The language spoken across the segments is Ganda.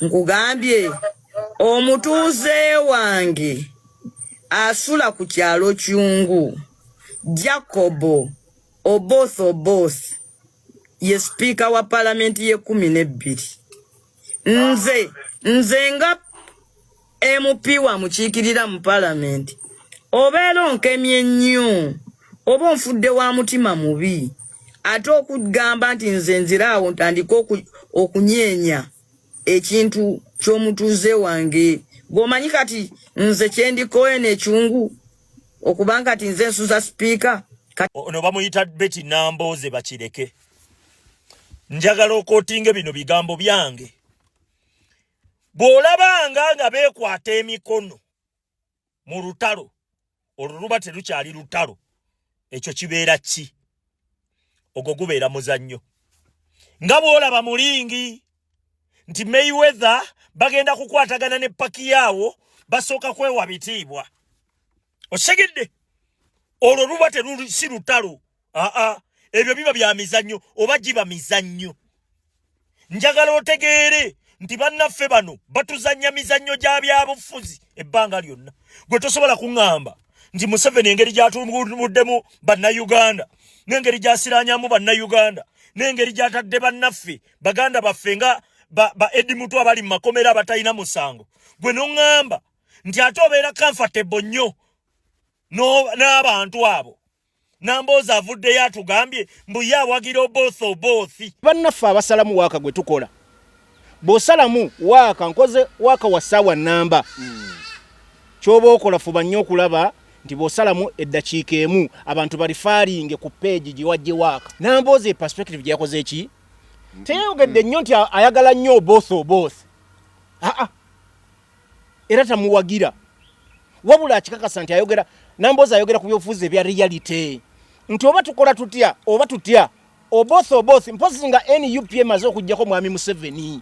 nkugambye omutuuze wange asula ku kyalo kyungu Jacobo Oboth ye speaker wa parliament ye 12 nze nga MP wa mukiikirira mu parliament obeera onkemye nnyo oba onfudde wa mutima mubi ate okugamba nti nze nziraawo ntandika okunyeenya ekintu ky'omutuuze wange gwomanyi kati nze kyendikoye n'ekyungu okubanga kati nze nsuza speaker ono bamuyita Betty Nambooze bakireke njagala okootinga bino bigambo byange bw'olabanga nga beekwata emikono mu lutalo olwo luba terukyali lutalo ekyo kibeera ki ogwo gubeera muzannyo nga bw'olaba mulingi nti Mayweather bagenda kukwatagana ne Pacquiao basooka kwewa bitiibwa osegedde olwo luba si lutalo ebyo biba bya mizannyo oba giba mizannyo njagala otegeere nti bannaffe bano batuzannya mizannyo gya byabufuzi ebbanga lyonna gwe tosobola kuŋŋamba nti Museveni engeri gy'atumuddemu bannayuganda n'engeri gy'asiraanyamu bannayuganda n'engeri gy'atadde bannaffe baganda baffe nga ba Eddie Mutu abali mu makomera abatalina musango gwe n'oŋŋamba nti ate obeera comfortable nnyo n'abantu abo Nambooze avuddeyo atugambye mbu ye awagira Oboth bannaffe abasalamu waaka gwe tukola bw'osalamu waaka nkoze waaka wa ssaawa nnamba ky'oba okola fuba nnyo okulaba nti bw'osalamu eddakiika emu abantu balifaalinge ku peegi gye wajje waaka Nambooze perspective gye yakoze eki teyayogedde nnyo nti ayagala nnyo Oboth era tamuwagira wabula akikakasa nti ayogera Nambooze ayogera ku byobufuzi ebya reality nti oba tukola tutya oba tutya Oboth mpozi nga NUP emaze okujjako mwami Museveni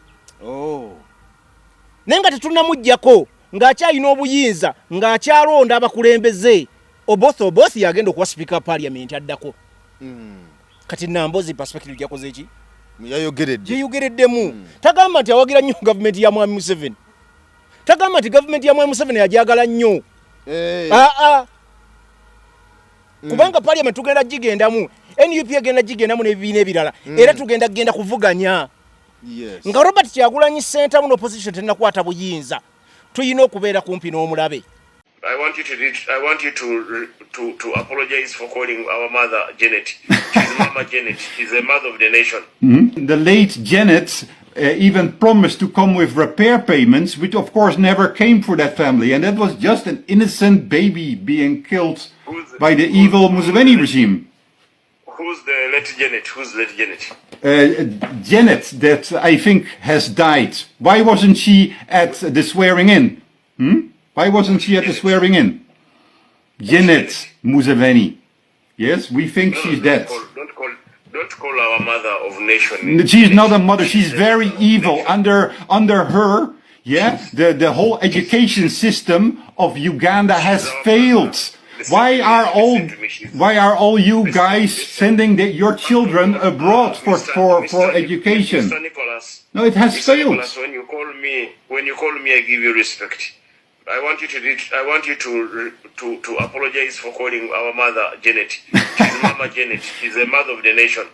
naye nga tetunamuggyako ng'akyalina obuyinza ng'akyalonda abakulembeze Oboth yagenda okuba speaker parliament addako kati Nambooze perspective gyakoze eki yayogereddemu tagamba nti awagira nnyo gavumenti ya mwami Museveni tagamba nti gavumenti ya mwami Museveni yajagala nnyo kubanga parliament tugenda gigendamu NUP agenda gigendamu n'ebibiina ebirala era tugenda kuvuganya nga Robert Kyagulanyi Center mu opposition tenakwata buyinza tuyina okubeera kumpi n'omulabe. I want you to apologize for calling our mother Janet. She's Mama Janet. She's the mother of the nation. The late Janet even promised to come with repair payments, which of course never came for that family. And that was just an innocent baby being killed by the evil Museveni regime. Who's the late Janet? Who's late Janet? Janet, that I think has died. Why wasn't she at the swearing in? Why wasn't she at the swearing in? Janet Museveni. Yes, we think she's dead. Don't call our mother of nation. She's not a mother. She's very evil. Under her, yeah, the whole education system of Uganda has failed. Why are all you guys sending your children abroad for education? No, it has failed. When you call me, I give you respect. I want you to apologize for calling our mother Janet. She's Mama Janet. She's the mother of the nation.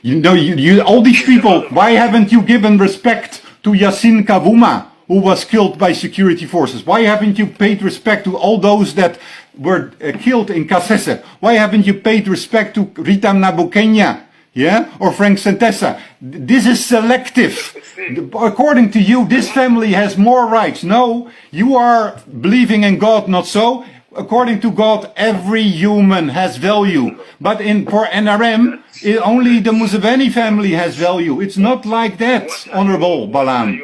You know, you all these people. Why haven't you given respect to Yasin Kavuma, who was killed by security forces? Why haven't you paid respect to all those that were killed in Kasese? Why haven't you paid respect to Rita Nabukenya? Yeah, or Frank Santessa? This is selective. According to you, this family has more rights. No, you are believing in God, not so. According to God, every human has value. But for NRM, only the Museveni family has value. It's not like that, Honorable Balam.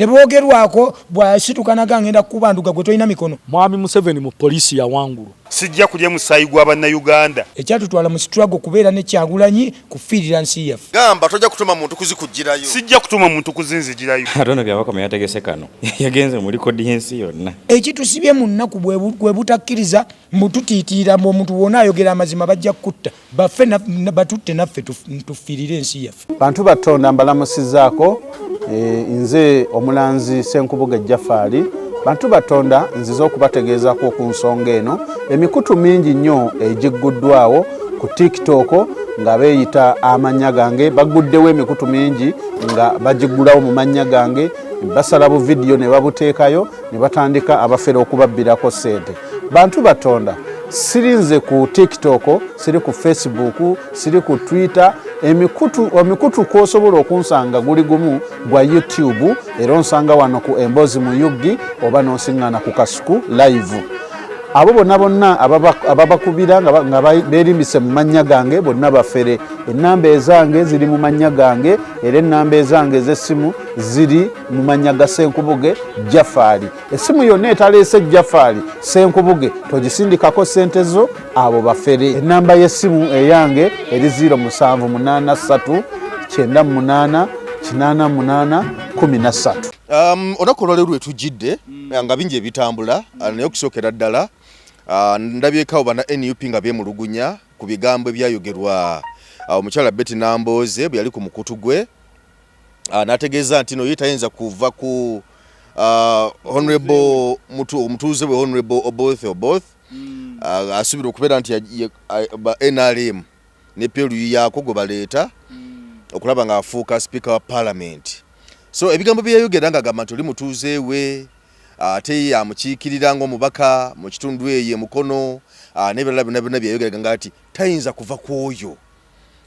tebogerwako bwasitukana gangenda kubanduka gwe toyina mikono. Mwami Museveni mu polisi ya wangulu. Sijja kulya musayi gwa bannayuganda. Ekyatutwala mu struggle kubeera ne Kyagulanyi kufiirira nsi yaffe. Gamba tojja kutuma muntu kuzikujjirayo. Sijja kutuma muntu kuzinzijirayo. Atona byabakoma yategese kano. Yagenze muri kodi yensi yonna. Ekitusibye mu nnaku bwe butakkiriza mbututiitira mu omuntu wona ayogera amazima bajja kutta. Baffe batutte naffe tufiirire ensi yaffe. Bantu batonda mbalamusizaako nze omulanzi Senkubuge Jafari. Bantu batonda nziza okubategeezako ku nsonga eno emikutu mingi nnyo egigguddwawo ku TikTok nga beeyita amannya gange baguddewo emikutu mingi nga bagiggulawo mu mannya gange basala bu video ne babuteekayo ne batandika abafere okubabbirako ssente. Bantu batonda sirinze ku TikTok, siri ku Facebook, siri ku Twitter, emikutu kosobola okunsanga guli gumu gwa YouTube era onsanga wano ku Embozi mu Yugi oba nosiŋŋana ku Kasuku live. Abo bonna ababakubira nga beerimbise mu mannya gange bonna bafere. Ennamba ezange ziri mu mannya gange era ennamba ezange ez'essimu ziri mu mannya ga Senkubuge Jafari. Essimu yonna etaleese Jafari Senkubuge togisindikako ssente zo abo bafere. Ennamba y'essimu eyange eri 0783 98 88 13. Olunaku olwaleero lwetujjidde nga bingi ebitambula naye okusookera ddala ndabyeko bana NUP nga byemulugunya ku bigambo ebyayogerwa omukyala Betty Nambooze bwe yali ku mukutu gwe n'ategeeza nti no yetayinza kuva ku honorable omutuuze we honorable Oboth asubira okubeera nti NRM ne peru yaako gwe baleeta okulaba nga afuuka speaker wa parliament. So ebigambo byayogera nga gamba nti oli mutuuze we ate amukiikirira ng'omubaka mu kitundu eye mukono n'ebirala byonna byayogera nga ati tayinza kuva ku oyo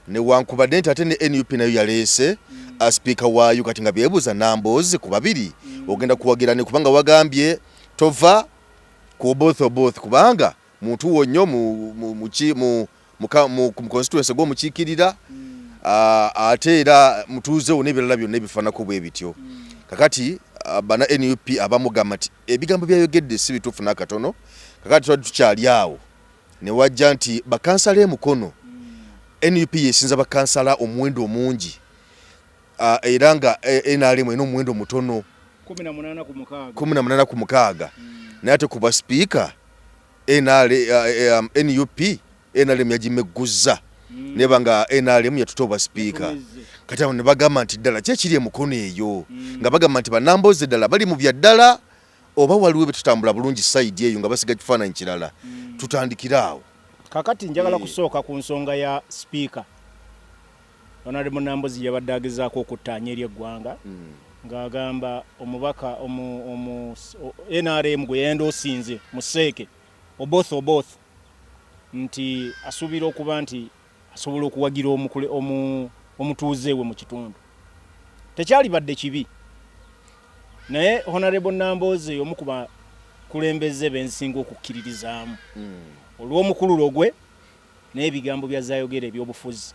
newankubadde nti ate ne NUP nayo yaleese speaker waayo kati nga byebuuza Nambooze ku babiri ogenda kuwagira ne kubanga wagambye tova ku both kubanga muntu wonnyo mu constituency gw'omukiikirira ate era mutuuze wo n'ebirala byonna ebifaanako bwe bityo. Kakati bana NUP abamugamba nti ebigambo byayogedde si bituufu n'akatono. Kakati twali tukyali awo ne wajja nti bakansala emukono NUP yesinza bakansala omuwendo omungi era nga NRM eno omuwendo mutono 18 ku mukaaga naye ate kuba speaker NUP NRM yagimegguza neba nga NRM yatutoba speaker. Kati awo ne bagamba nti ddala kyekiri emukono eyo nga bagamba nti Nambooze ddala bali mu byaddala oba waliwo betutambula bulungi side eyo nga basiga kifaananyi kirala tutandikira awo. Kakati njagala kusooka ku nsonga ya speaker. Honorable Nambooze yabadde agezaako okuttaanya eri eggwanga ng'agamba omubaka NRM gwe yenda osinze Museeke Oboth nti asuubira okuba nti asobola okuwagira omutuuze we mu kitundu. Tekyali badde kibi naye Honorable Nambooze omu ku bakulembeze bensinga okukkiririzaamu olw'omukululo gwe n'ebigambo byazayogera eby'obufuzi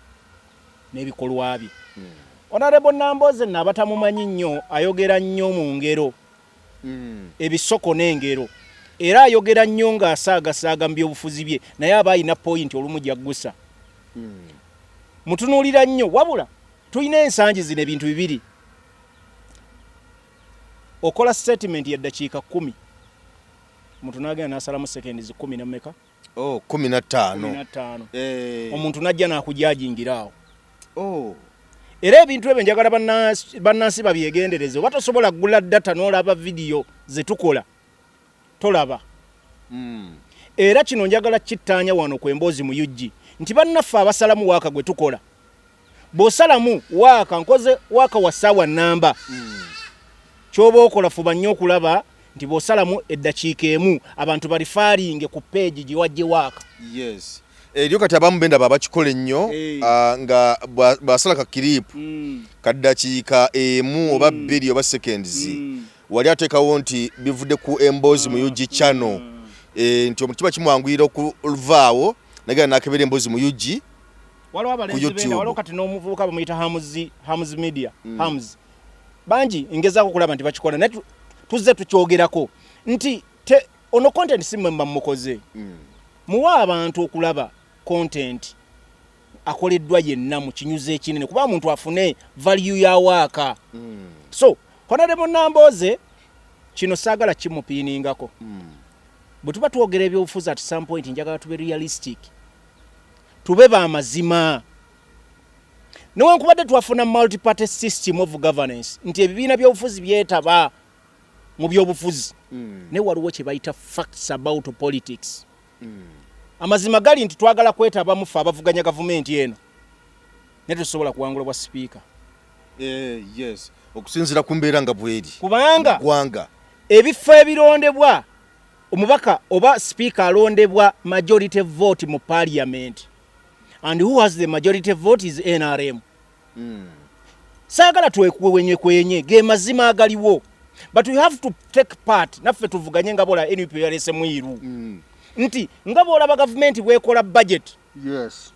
n'ebikolwa bye. Honorable Nambooze n'abatamumanyi nnyo ayogera nnyo mu ngero ebisoko n'engero era ayogera nnyo ng'asaagasaaga mu by'obufuzi bye naye aba alina point olumu gyaggusa. Mutunuulira nnyo wabula tulina ensangi zino ebintu bibiri. Okola statement ya dakiika 10 omuntu n'agenda n'asalamu seconds 10 na mmeka? 15. Omuntu n'ajja n'akujajingira awo. Era ebintu ebyo njagala bannansi babyegendereze. Oba tosobola kugula data n'olaba video ze tukola tolaba. Era kino njagala kittaanya wano ku Emboozi mu UG nti bannaffe abasalamu waaka gwe tukola bw'osalamu waaka nkoze waaka wa ssaawa nnamba ky'oba okola fuba nnyo okulaba nti bw'osalamu eddakiika emu abantu balifaaringe ku peegi gye wajje waaka. Yes. Eryo kati abamu benda babakikola ennyo nga bw'asala ka kiripu kaddakiika emu oba bbiri oba seconds wali ateekawo nti bivudde ku Emboozi mu UG channel nti omukiba kimwanguyira okuvaawo nagenda nakebera Emboozi mu UG waliwo abalenzi benda waliwo kati n'omuvubuka bamuyita Hams Media Hams banji ingezaako kulaba nti bakikola naye tuzze tukyogerako nti ono content simwemba mukoze muwa abantu okulaba content akoleddwa yenna mu kinyuze ekinene kuba omuntu afune value ya waaka so Honorable Namboze kino saagala kimupiiningako bwe tuba twogera ebyobufuzi at some point njagala tube realistic tube baamazima newankubadde twafuna multi-party system of governance nti ebibiina by'obufuzi byetaba mu by'obufuzi ne waliwo kye bayita facts about politics amazima gali nti twagala kwetaba mufa abavuganya gavumenti eno ne tusobola kuwangula bwa speaker yes okusinzira ku mbeera nga bweri kubanga gwanga ebifo ebirondebwa omubaka oba speaker alondebwa majority vote mu parliament and who has the majority vote is NRM saagala twekwenye kwenye ge mazima agaliwo but we have to take part naffe tuvuganye ngabola NUP yalese mwiru nti ngabola ba government bwekola budget yes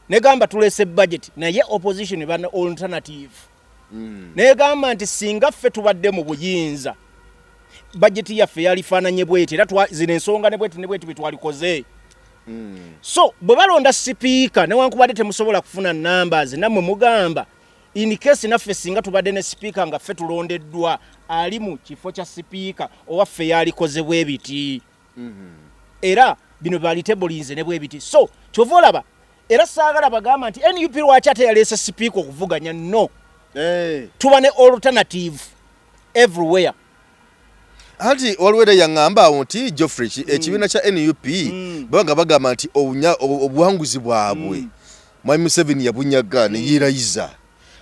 negamba tulese budget naye opposition bana alternative negamba nti singa ffe tubadde mu buyinza budget yaffe yalifaananye bweti era zino ensonga ne bweti bitwalikoze so bwe balonda speaker newankubadde temusobola kufuna numbers nammwe mugamba in case naffe singa tubadde ne speaker nga ffe tulondeddwa ali mu kifo kya speaker owaffe yalikoze bwebiti era bino balitebulinze ne bwebiti so kyova olaba era saagala bagamba nti NUP lwaki ate yaleese speaker okuvuganya no tuba ne alternative everywhere ati waliwo yaŋŋamba awo nti Geoffrey ekibiina kya NUP banga bagamba nti obuwanguzi bwabwe Mwami Museveni yabunyaga ne yeerayiza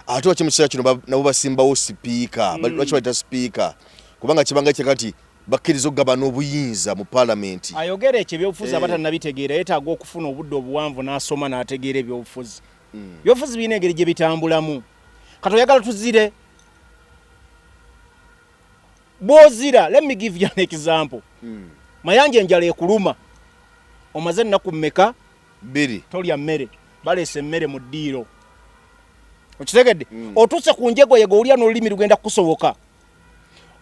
ate wakye mu kiseera kino nabo basimbawo sipiika lwaki bayita sipiika kubanga kibanga kyeka nti bakkiriza okugaba n'obuyinza mu paalamenti ayogera ekyo ebyobufuzi abatannabitegeera yeetaaga okufuna obudde obuwanvu n'asoma n'ategeera ebyobufuzi ebyobufuzi birina engeri gye bitambulamu kati oyagala tuzire bw'ozira let me give you an example mayanja enjala ekuluma omaze ennaku mmeka 2 tolya mmere baleese emmere mu ddiiro okitegedde otuuse ku njego yego olya n'olulimi lugenda kukusoboka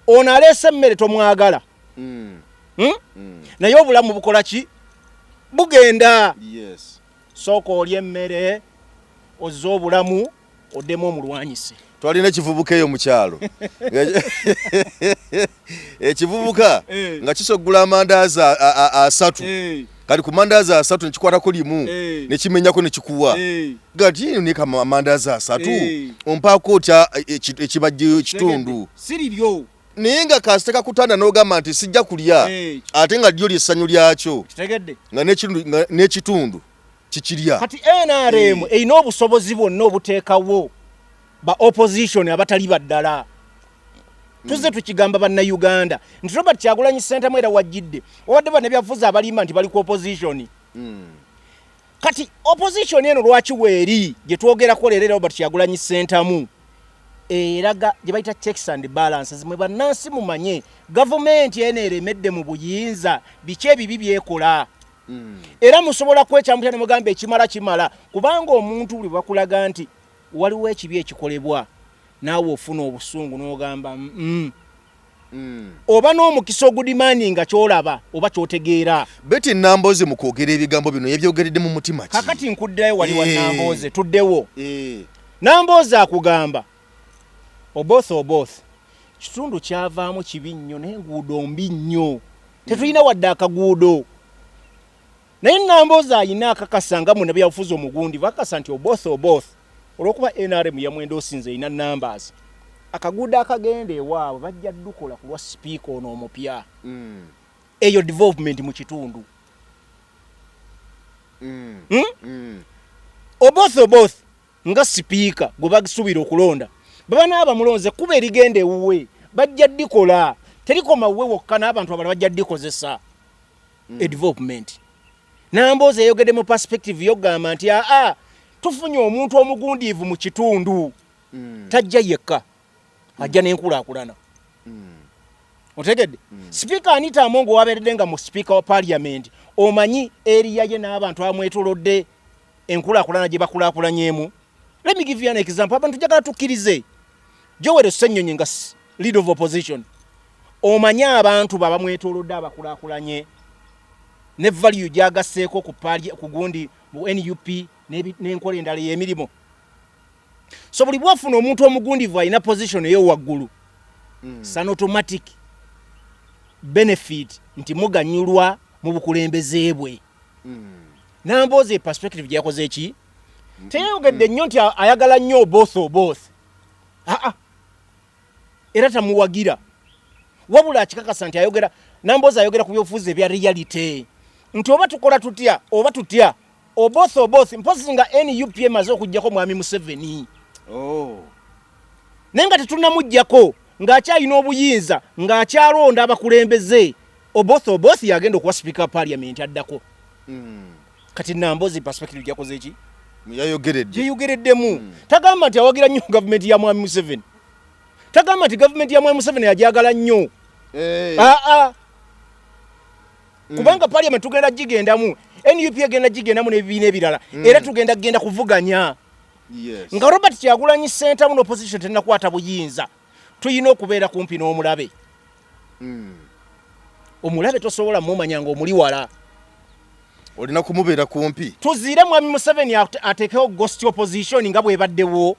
ono aleese emmere tomwagala naye obulamu bukola ki bugenda sooka olya emmere ozze obulamu oddemu omulwanyise twalina ekivubuka eyo mu kyalo ekivubuka nga kisogula amandaazi 3 kali ku mandaazi 3 nekikwatako limu nekimenyako nekikuwa gati ino nika amandaazi 3 ompaako otya ekibajje kitundu siriryo naye nga kasiteka kutanda n'ogamba nti sijja kulya ate nga lyo lyessanyu lyakyo nga n'ekitundu kikirya kati NRM erina obusobozi bwonna obuteekawo ba opposition abatali baddala tuze tukigamba bannayuganda nti Robert Kyagulanyi Ssentamu era wajjidde obadde bane byavuza abalimba nti bali ku opposition kati opposition eno lwaki weeri gye twogerako leero Robert Kyagulanyi Ssentamu eraga gye bayita checks and balances mwe bannansi mumanye gavumenti eno eremedde mu buyinza biki ebibi byekola era musobola kwekyamutya ne mugamba ekimala kubanga omuntu buli bakulaga nti waliwo ekibi ekikolebwa naawe ofuna obusungu n'ogamba oba n'omukisa ogudimani nga kyolaba oba kyotegeera beti Namboze mu kwogera ebigambo bino yebyogeredde mu mutima ki kakati nkuddayo wali wa Namboze tuddewo Namboze akugamba oboth kitundu kyavaamu kibi nnyo n'enguudo mbi nnyo tetulina wadde akaguudo naye Namboze ayina akakasa mu nabyabufuzi omugundi bakasa nti oboth olwokuba NRM yamwenda osinze ina numbers akaguudo akagenda ewaabwe bajja dukola ku lwa speaker ono omupya eyo development mu kitundu oboth nga speaker gwe bagisubira okulonda baba n'aba mulonze kuba erigenda ewuwe bajja dikola terikoma wuwe wokka n'abantu abala bajja dikozesa development Namboze yogedde mu perspective yogamba nti tufunye omuntu omugundiivu mu kitundu tajja yekka ajja n'enkulaakulana otegedde speaker Anita Amongo wabeeredde nga mu speaker wa parliament omanyi eriya ye n'abantu amwetolodde enkulaakulana gye bakulaakulanyemu let me give you an example abantu jagala tukkirize Joel Ssenyonyi nga leader of opposition omanya abantu baba mwetolodde abakulakulanye ne value gyagaseeko ku party ku gundi mu NUP n'enkola endala y'emirimu. So buli bwafuna omuntu omugundivu alina position eyo waggulu san automatic benefit nti muganyulwa mu bukulembeze bwe. Nambooze perspective gyakoze eki teyogedde nnyo nti ayagala nnyo both era tamuwagira wabula akikakasa nti ayogera Nambooze ayogera ku byobufuzi ebya reality nti oba tukola tutya oba tutya both mpozi nga NUP emaze okujjako mwami Museveni nenga tetunamujjako ng'akyalina obuyinza ng'akyalonda abakulembeze both yagenda okuwa speaker parliament addako. Kati Nambooze perspective gyakoze eki yayogereddemu tagamba nti awagira nnyo government ya mwami Museveni, tagamba nti government ya mwami Museveni yajagala nnyo kubanga parliament tugenda gigendamu NUP agenda gigendamu n'ebibiina ebirala era tugenda kuvuganya. Nga Robert Kyagulanyi center muno opposition tenakwata buyinza tuyina okubeera kumpi n'omulabe. Omulabe tosobola mumanya nga omuli wala olina kumubeera kumpi. Tuziire mwami Museveni atekeho ghost opposition nga bwebaddewo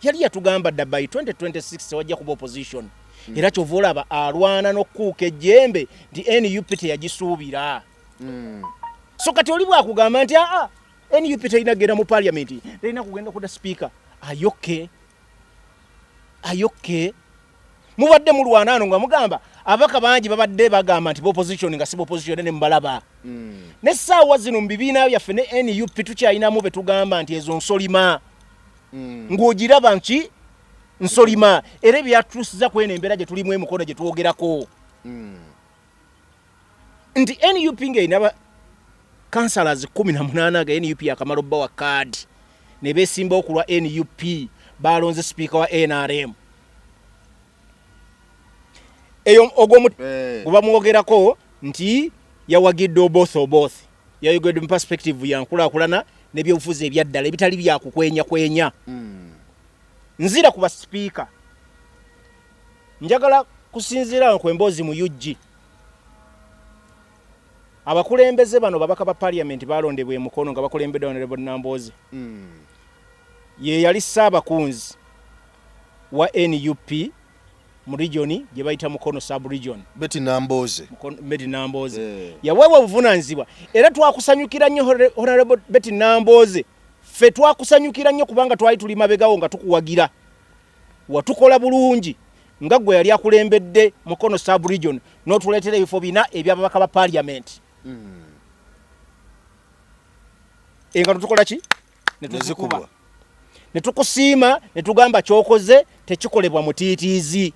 yali yatugamba dda by 2026 wajja kuba opposition era kyova olaba alwana n'okuuka ejjembe nti NUP teyagisuubira. So kati oli bwakugamba nti NUP teyina kugenda mu parliament teyina kugenda kuda speaker ayoke mubadde mulwana ano nga mugamba abaka bangi babadde bagamba nti opposition nga si opposition ne mbalaba ne saawa zino mu bibiina byaffe ne NUP tukyayinamu be tugamba nti ezo nsolima ng'ogiraba nki nsolima era byatusiza kwena embeera gye tulimu emukono gye twogerako nti NUP ng'erina councillors 18 ga NUP akamala obba wa card ne beesimba okulwa NUP balonze speaker wa NRM eyo ogomu guba mwogerako nti yawagidde both yayogedde mu perspective ya nkulakulana n'ebyobufuzi ebyaddala ebitali byakukwenya nzira kuba speaker njagala kusinziira ku emboozi mu UG abakulembeze bano babaka ba parliament balondebwa emukono nga bakulembeddwa Honorable Nambooze ye yali Ssaabakunzi wa NUP mu region gye bayita Mukono sub region. Betty Nambooze yaweebwa obuvunaanyizibwa era twakusanyukira nnyo Honorable Betty Nambooze ffe twakusanyukira nnyo kubanga twali tuli mabegawo nga tukuwagira watukola bulungi nga gwe yali akulembedde Mukono sub region n'otuleetera ebifo bina ebyababaka ba parliament. Enga tukola ki netuzikuba netukusiima netugamba kyokoze tekikolebwa mutiitiizi.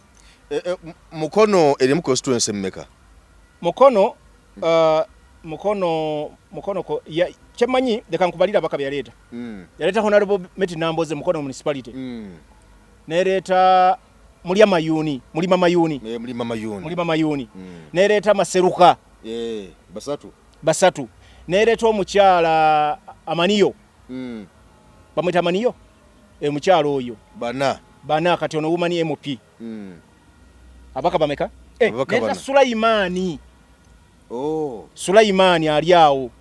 Mukono erimu constituency mmeka? Mukono ko kyemanyi leka nkubalira abaka byaleeta yaleeta Honorable Betty Nambooze Mukono municipality nereeta Mulima Mayuni nereeta Maseruka basatu nereeta omukyala Amaniyo bamwita Amaniyo mukyala oyo bana kati ono wumani MP abaka bameka nereeta Sulaimani ali awo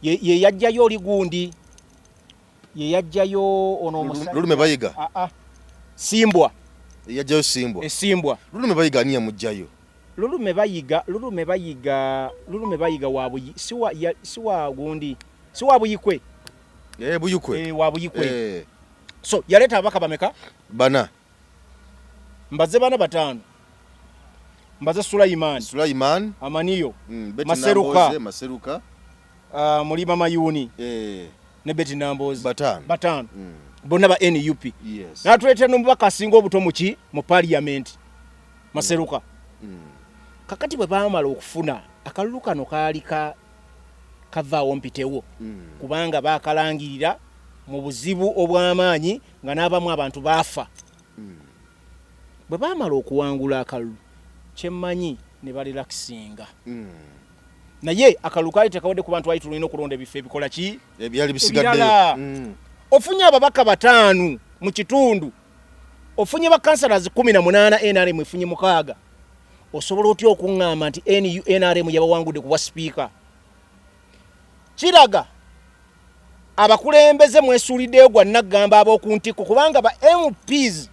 ye yajjayo oli gundi ye yajjayo ono omusajja Lulume Bayiga Simbwa yajjayo Simbwa Simbwa Lulume Bayiga aniya mujjayo Lulume Bayiga wabuyi siwa gundi siwa buyikwe buyikwe wa buyikwe so yaleta abaka bameka bana mbaze bana batano mbaze Sulaiman Amaniyo Maseruka Mulima Mayuni ne Betty Nambooze batano bonna ba NUP natuleetera n'omubaka asinga obuto muki mu parliament Maseruka kakati bwe baamala okufuna akalulu kano kaali kavaawo mpitewo kubanga baakalangirira mu buzibu obw'amaanyi nga n'abamu abantu baafa bwe baamala okuwangula akalulu kyemmanyi ne balirakisinga naye akalulu kaali tekawedde ku bantu baali tulina okulonda ebifo ebikola ki ebyali bisigadde ofunye ababaka 5 mu kitundu ofunye ba councillors 18 NRM efunye mukaaga osobola otya okuŋŋamba nti NRM yabawangude kuwa speaker kiraga abakulembeze mwesuuliddeyo gwa naggamba ab'okuntiko kubanga ba MPs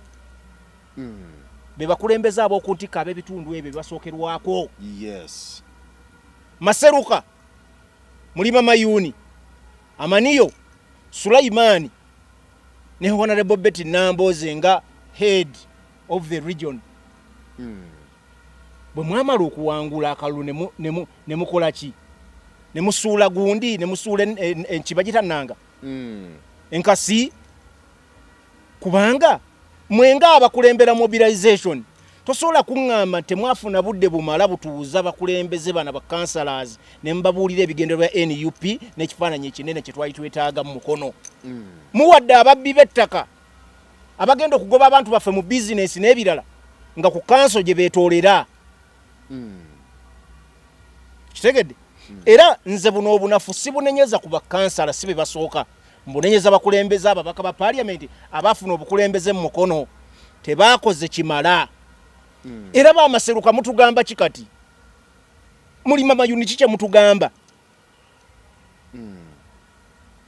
be bakulembeze ab'okuntiko ab'ebitundu ebyo bibasookerwako. Yes. Maseruka Mulima Mayuni Amaniyo Sulaimani ne Honorable Betty Namboze nga head of the region. Bwe mwamala okuwangula akalulu ne mukola ki? Ne musuula gundi ne musuula enkibagita nanga. Enkasi kubanga mwenga abakulembera mobilization tosobola kuŋŋamba temwafuna budde bumala butuuza bakulembeze bana ba councillors ne mbabuulira ebigendererwa bya NUP n'ekifaananyi ekinene kye twali twetaaga mu mukono. Muwadde ababbi b'ettaka abagenda okugoba abantu baffe mu bizinesi n'ebirala nga ku kanso gye beetoolera. Kitegedde? Era nze buno obunafu sibunenyeza ku bakansala si be basooka. Mbunenyeza bakulembeze ababaka ba parliament abafuna obukulembeze mu mukono tebaakoze kimala. Era bamaseruka mutugamba kikati. Mulima Mayuni kiche mutugamba.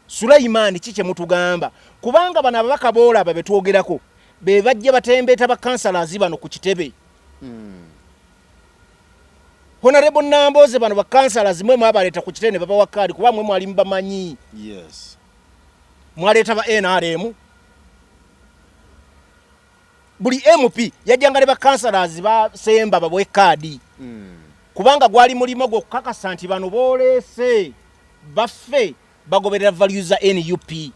Sulaimani kiche mutugamba. Kubanga bana ababaka boola babetwogerako be bajja batembeeta ba councillors bano ku kitebe. Honorable Namboze bano ba councillors mwe mwabaleta ku kitebe baba wakali kuba mwe mwali mbamanyi. Yes. Mwaleta ba NRM. Buli MP yajjanga ba councillors ba semba babwe kadi. Kubanga gwali mulimo gwo kakasa nti bano boolese baffe bagoberera values za NUP.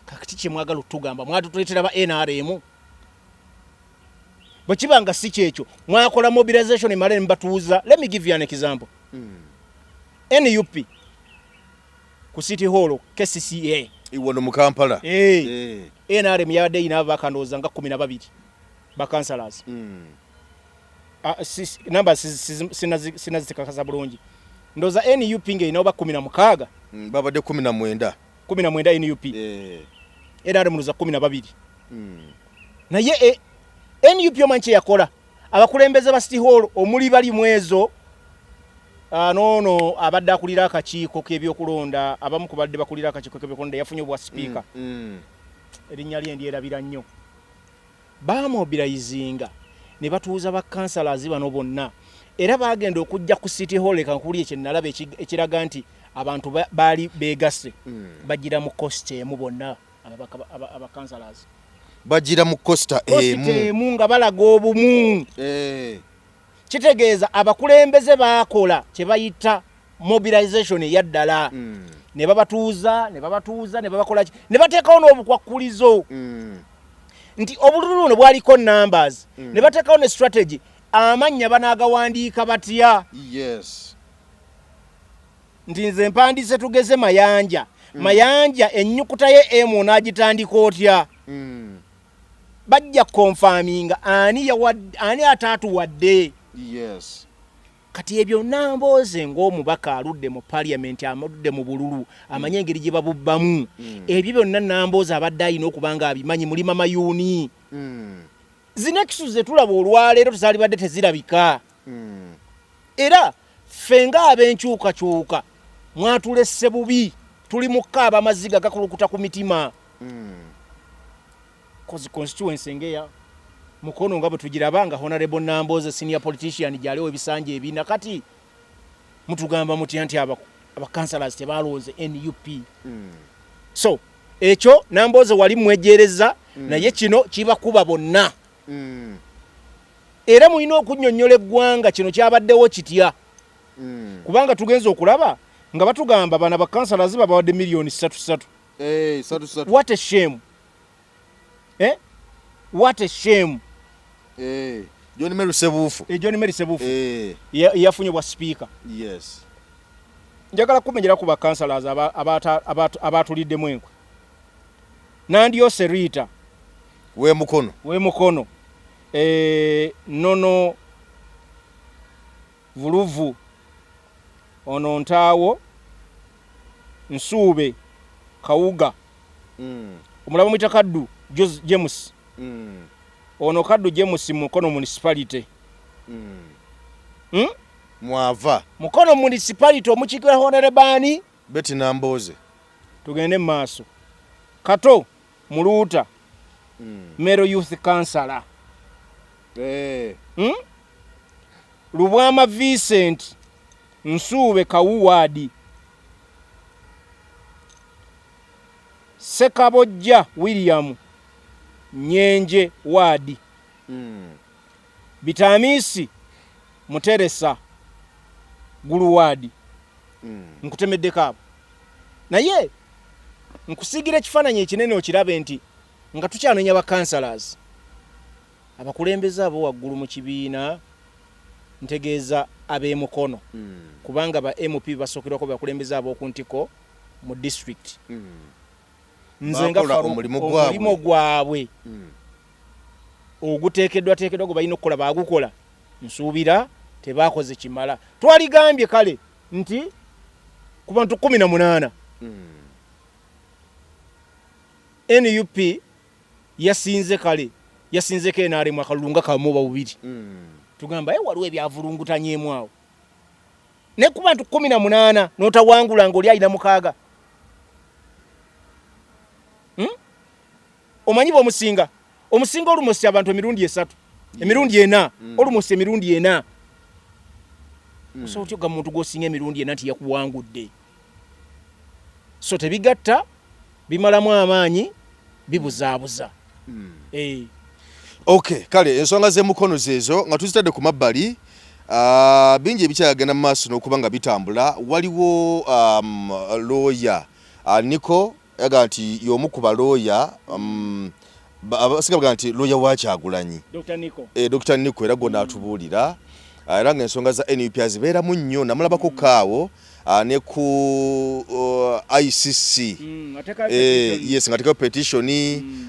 Kakati kye mwagala otugamba mwatutuletera ba NRM. Bwekibanga si kyekyo mwakola mobilization emale mbatuuza. Let me give you an example. NUP ku City Hall KCCA iwono mu Kampala. NRM yabadde ina bakandooza nga 12 ba councillors. Namba sinazikakasa bulungi. Ndoza NUP nge ina oba 16. Babadde 19. 19 NUP. NRM luza 12. Naye NUP omanche yakola abakulembeze ba City Hall omuli bali mwezo nono abadde akulira akakiiko k'ebyokulonda abamu ku badde bakulira akakiiko k'ebyokulonda yafunye obwa speaker. Erinnya lye ndyerabira nnyo. Bamobilizinga ne batuuza ba councillors bano bonna era bagenda okujja ku City Hall kankuli ekyenalaba ekiraga nti abantu baali beegasse bagira mu costume bonna aba councillors bagira mu costa emu nga balaga obumu. Kitegeeza abakulembeze bakola kye bayita mobilization eyaddala. Ne babatuuza ne babakola ne bateekawo n'obukwakulizo nti obululu ne bwaliko numbers ne bateekawo ne strategy amannya banaagawandiika batya. Yes. Nti nze mpandiise tugeze Mayanja. Mayanja ennyukuta ye M n'agitandika otya. Bajja confirminga ani ataatuwadde. Yes. Kati ebyo Namboze ng'omubaka aludde mu parliament amudde mu bululu amanye engeri gye babubbamu. Ebyo byonna Namboze abadde alina okubanga abimanyi Mulima Mayuni. Zineksu ze tulaba olwaleero tuzaalibadde tezirabika. Era ffe nga ab'enkyukakyuka mwatulesse bubi tuli mu kkaaba amaziga gakulukuta ku mitima. Kozi constituency ngeya mukono nga bwe tugirabanga Honorable Namboze senior politician gyaliwo ebisanja ebina kati mutugamba muti anti aba councillors tebalooze NUP. So ekyo Namboze wali mwejereza naye kino kibakuba bonna. Era mulina okunnyonnyola eggwanga kino kyabaddewo kitya. Kubanga tugenza okulaba nga batugamba bana ba councillors babawadde million 3. What a shame. What a shame. John Mary Sebufu. John Mary Sebufu. Yafunye bwa speaker. Yes. Njagala kumenyera ku ba councillors abatulidde mwenkwe. Nandiyo Serita. We mukono. Nono Vuluvu. Ono Ntaawo. Nsuube. Kawuga. Omulabo Mwitakaddu. James ono Kaddu James Mukono municipality mwava Mukono municipality omukiikira honorable Betty Namboze tugende maaso Kato Muluuta Mero Youth Councillor Lubwama Vincent Nsuube Kawuwadi Sekabojja William Nyenje Wadi Bitamisi Muteresa Guluwadi nkutemeddeko abo naye nkusigira ekifaananyi ekinene okirabe nti nga tukyanoonya ba councillors abakulembeze abo waggulu mu kibiina ntegeeza ab'emukono kubanga ba MP basookerwako bakulembeze abo ku ntiko mu district nze nga omulimo gwabwe oguteekeddwa gwe balina okukola baagukola nsuubira tebaakoze kimala twaligambye kale nti ku bantu 18 NUP yasinzeko NRM akalulunga kamu oba bubiri tugamba waliwo ebyavulungutanyeemu awo ne ku bantu 18 n'otawangula ng'oli alina mukaaga omanyi bw'omusinga olumosi abantu emirundi 3 emirundi 4 olumosi emirundi 4 osobola otyoga muntu gw'osinga emirundi 4 nti yakuwangudde so tebigatta bimalamu amaanyi bibuzaabuza Okay kale ensonga z'emukono zezo nga tuzitadde ku mabbali bingi ebikyagenda mu maaso n'okubanga bitambula waliwo lawyer Niko yaga nti y'omu ku balooya abasiga baga nti lawyer wa Kyagulanyi Dr. Niko era gonna atubuulira era ng'ensonga za NUP zibeeramu nnyo namulabako kaawo ne ku ICC yes nga teko petition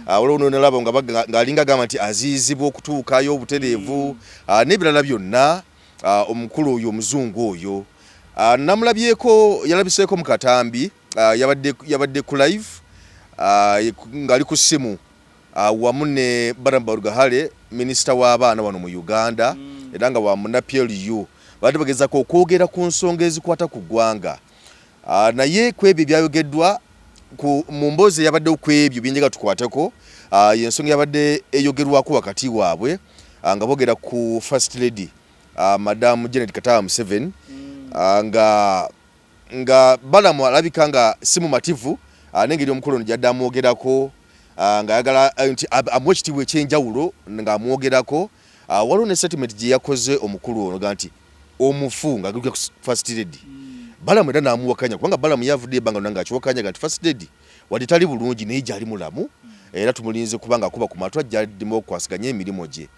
waliwo n'olaba ng'alinga gamba nti aziyizibwa okutuukayo obutereevu n'ebirala byonna omukulu oyo omuzungu oyo namulabyeko yalabiseeko mu katambi yabadde ku live ng'ali ku ssimu wamu ne Barnaba Rugahale minisita w'abaana wano mu Uganda era nga wamu na PLU badde bagezako okwogera ku nsonga ezikwata ku ggwanga naye ku ebyo byayogeddwa mu mboozi yabadde okwebyo byenjega tukwateko y'ensonga yabadde eyogerwako wakati waabwe nga boogera ku First Lady Madam Janet Kataba Museveni nga balamu alabika nga si mumativu n'engeri omukulu gyadde amwogerako nga ayagala nti amuwa ekitiibwa ekyenjawulo nga amwogerako waliwo ne statement gye yakoze omukulu ono ga nti omufu nga agirukira ku First Lady balamu era n'amuwakanya kubanga balamu yavudde ebbanga nga akiwakanya ga nti First Lady wadde tali bulungi naye gyali mulamu era tumulinze kubanga akuba ku matwa gyaddimu okwasiganya emirimu gye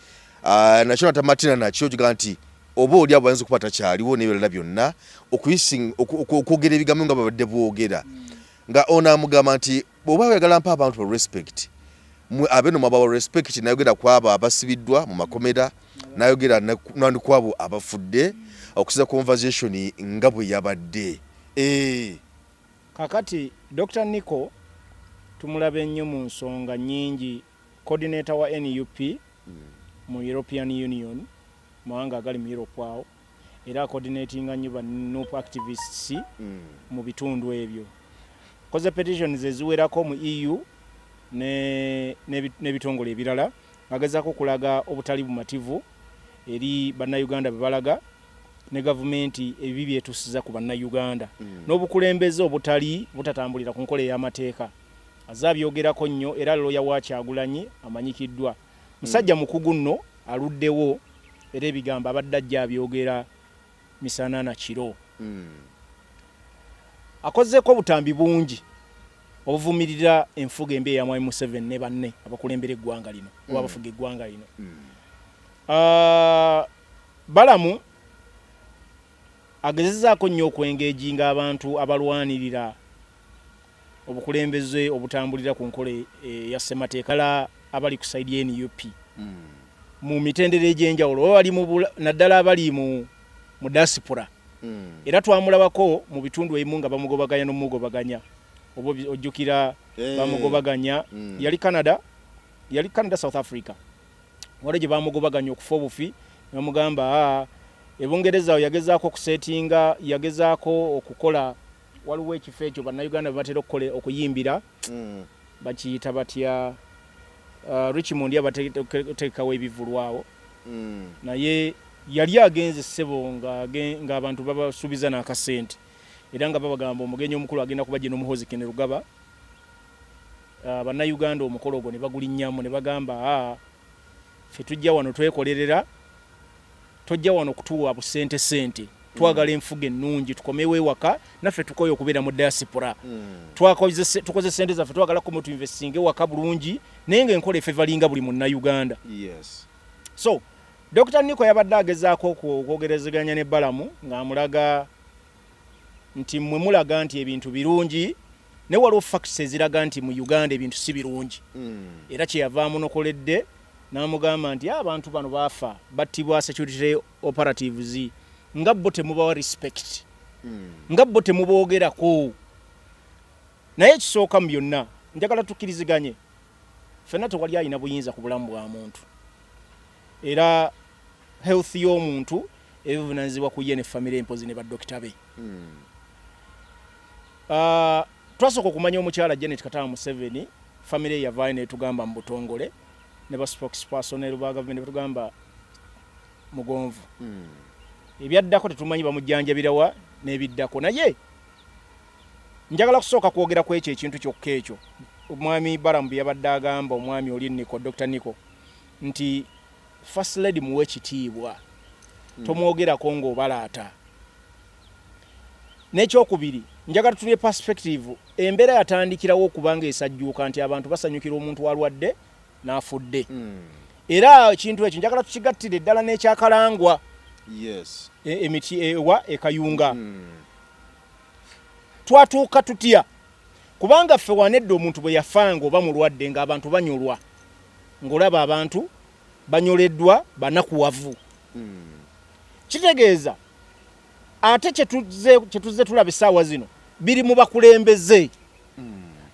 nakyo natamatina nakyo kiga nti oba oli abo bayinza okuba takyaliwo n'ebirala byonna okwogera ebigambo nga babadde boogera nga ono amugamba nti bw'oba oyagala mpa abantu ba respect abeno mwaba respect nayogera kwabo abasibiddwa mu makomera nayogera nandi kwabo abafudde okusiza conversation nga bwe yabadde kakati Dr. Niko tumulabe nnyo mu nsonga nnyingi coordinator wa NUP mu European Union mawanga agali mu Europe awo era coordinating nnyo ba NUP activists mu bitundu ebyo koze petitions eziwerako mu EU n'ebitongole ebirala agezaako kulaga obutali bumativu eri bannayuganda bebalaga ne gavumenti ebibi byetusiza ku bannayuganda n'obukulembeze butatambulira ku nkola ey'amateeka azabyogerako nnyo era lawyer wa Kyagulanyi amanyikiddwa musajja mukugu nno aluddewo era ebigambo abadde ajja abyogera misana na kiro akozeeko obutambi bungi obuvumirira enfuga embi ya Mwai Museveni ne banne abakulembera eggwanga lino oba abafuga eggwanga lino balamu agezezaako nnyo okwengeejinga abantu abalwanirira obukulembeze obutambulira ku nkola ya ssemateeka abali ku saidi y'NUP mu mitendera egy'enjawulo bali naddala abali mu diaspora era twamulabako mu bitundu ebimu nga bamugobaganya n'omugobaganya oba ojjukira bamugobaganya yali Canada yali Canada South Africa wale gye bamugobaganya okufa obufi bamugamba ebungereza yagezaako okusetinga yagezaako okukola waliwo ekifo ekyo bannayuganda batera okuyimbira bakiyita batya Richmond yabateekawo ebivulwawo naye yali agenze ssebo ng'abantu babasuubiza n'akasente era nga babagamba omugenyi omukulu agenda kuba gye n'omuhozi Kene Rugaba bannayuganda omukolo ogwo ne bagulinnyamu ne bagamba ffe tujja wano twekolerera tojja wano kutuwa busente twagala enfuga ennungi tukomewo ewaka naffe tukoye okubeera mu diaspora tukoze sente zaffe twagala komu tuinvestinge ewaka bulungi naye ng'enkola efevalinga buli munnayuganda. So Dr. Nico yabadde agezaako okwogerezeganya ne Balamu ng'amulaga nti mmwe mulaga nti ebintu birungi ne waliwo facts eziraga nti mu Uganda ebintu si birungi era kyeyavaamu nokoledde n'amugamba nti abantu bano baafa battibwa security operatives nga bo temubawa respect nga bo temuboogerako naye ekisooka mu byonna njagala tukkiriziganye ffenna tewali alina buyinza ku bulamu bwa muntu era health y'omuntu ebivunaanyizibwa ku ye ne famire empozi ne baddokita be. Twasooka okumanya omukyala Janet Katama Museveni famire yavaayo netugamba mu butongole ne ba spokespersonel ba government batugamba mugonvu ebyaddako tetumanyi bamujjanjabirawa n'ebiddako naye njagala kusooka kwogera ku ekyo ekintu kyokka ekyo omwami Balamu yabadde agamba omwami oli Nico Dr. Nico nti first lady muwe ekitiibwa tomwogerako ng'obalaata n'ekyokubiri njagala tulye perspective embeera yatandikirawo okubanga esajjuuka nti abantu basanyukira omuntu alwadde n'afudde era ekintu ekyo njagala tukigattire eddala n'ekyakalangwa emiti ewa ekayunga twatuuka tutya kubanga ffe wanedde omuntu bwe yafanga oba mulwadde ng'abantu banyolwa ng'olaba abantu banyoleddwa banakuwavu kitegeeza ate kyetuzze tulaba essaawa zino biri mu bakulembeze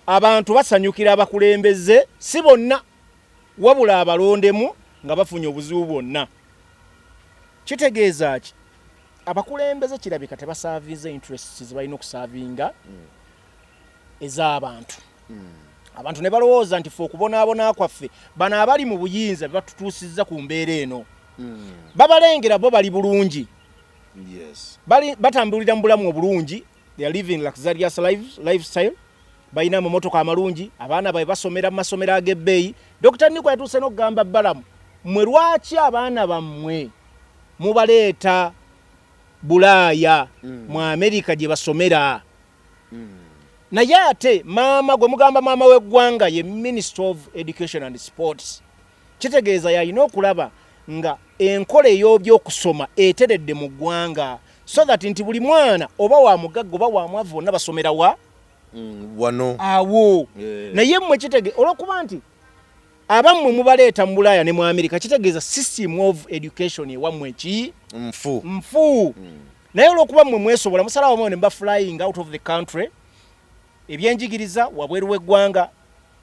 abantu basanyukira abakulembeze si bonna wabula abalondemu nga bafunye obuzibu bwonna kitegeeza ki abakulembeze kirabika tebasaavinze interests zibalina okusaavinga ez'abantu abantu ne balowooza nti ffe okubonaabona kwaffe bano abali mu buyinza batutuusizza ku mbeera eno babalengera bo bali bulungi batambulira mu bulamu obulungi they are living luxurious lifestyle balina amamotoka amalungi abaana babe basomera mu masomero ag'ebbeeyi. Dr. Nico yatuuse n'okugamba Balamu mmwe lwaki abaana bammwe mubaleeta Bulaaya mu Amerika gye basomera naye ate maama gwe mugamba maama w'eggwanga ye Minister of Education and Sports kitegeeza yalina okulaba nga enkola ey'ebyokusoma eteredde mu ggwanga so that nti buli mwana oba wa mugagga oba wa mwavu bonna basomera wa wano awo naye mmwe olw'okuba nti abammwe mubaleeta mu Bulaaya ne mu Amerika kitegeeza system of education ewammwe ki nfu naye olw'okuba mmwe mwesobola musalawo mwe ne mba flying out of the country ebyenjigiriza wabweru w'eggwanga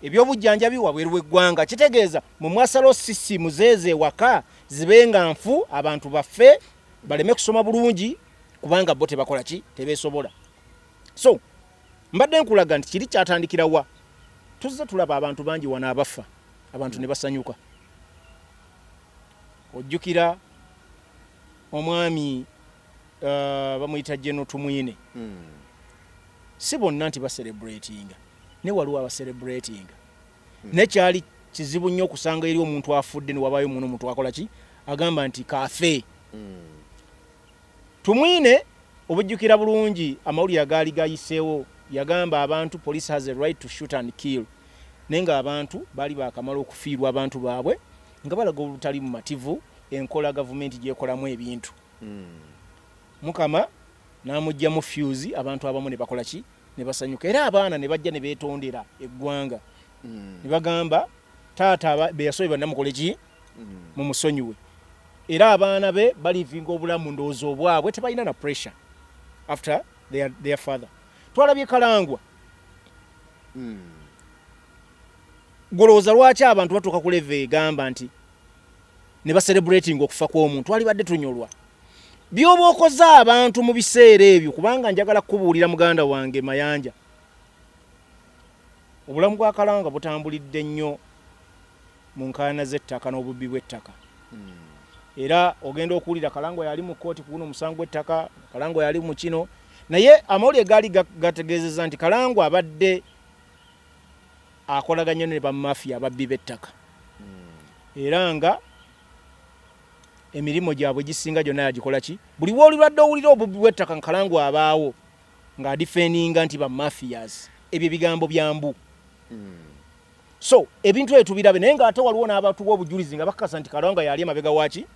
ebyobujjanjabi wabweru w'eggwanga kitegeeza mwe mwasalawo system zeeze waka zibenga nfu abantu baffe baleme kusoma bulungi kubanga bo tebakola ki tebeesobola. So mbadde nkulaga nti kiri kyatandikirawa tuzze tulaba abantu bangi wana abafa abantu ne basanyuka ojjukira omwami bamuyita General Tumwine si bonna nti baselebratinga ne waliwo abaselebratinga nekyali kizibu nnyo okusanga eri omuntu afudde ne wabaayo muno omuntu akola ki agamba nti kafe Tumwine obujjukira bulungi amawulire agaali gayiseewo yagamba abantu police has a right to shoot and kill nenga abantu bali bakamala okufiirwa abantu baabwe nga balaga olutali mu mativu enkola gavumenti gyekolamu ebintu mukama n'amujja mu fuse abantu abamu ne bakola ki ne basanyuka era abaana ne bajja ne beetondera eggwanga ne bagamba taata be yasobe bannamukole ki mu musonyiwe era abaana be balivinga obulamu ndowooza obwabwe tebalina na pressure after their father. Twalabye Kalangwa golooza lwaki abantu batuuka ku level egamba nti ne baselebrating okufa kw'omuntu alibadde tunyolwa byoba okoze abantu mu biseera ebyo kubanga njagala kubuulira muganda wange Mayanja obulamu bwa Kalangwa butambulidde nnyo mu nkaayana z'ettaka n'obubbi bw'ettaka era ogenda okuwulira Kalangwa yali mu kooti kuno musango gw'ettaka Kalangwa yali mu kino naye amawulire gaali gategeezezza nti Kalangwa abadde akolaganya ne bamafiya ababbi b'ettaka era nga emirimu gyabwe gisinga gyonna yagikola ki buli woolulwadde owulira obubbi bw'ettaka Kalangwa abaawo ng'adifeninga nti bamafias ebyo bigambo byambu so ebintu ebyo tubirabe naye ng'ate waliwo n'abantu b'obujulizi nga bakakasa nti Kalangwa yali emabega waki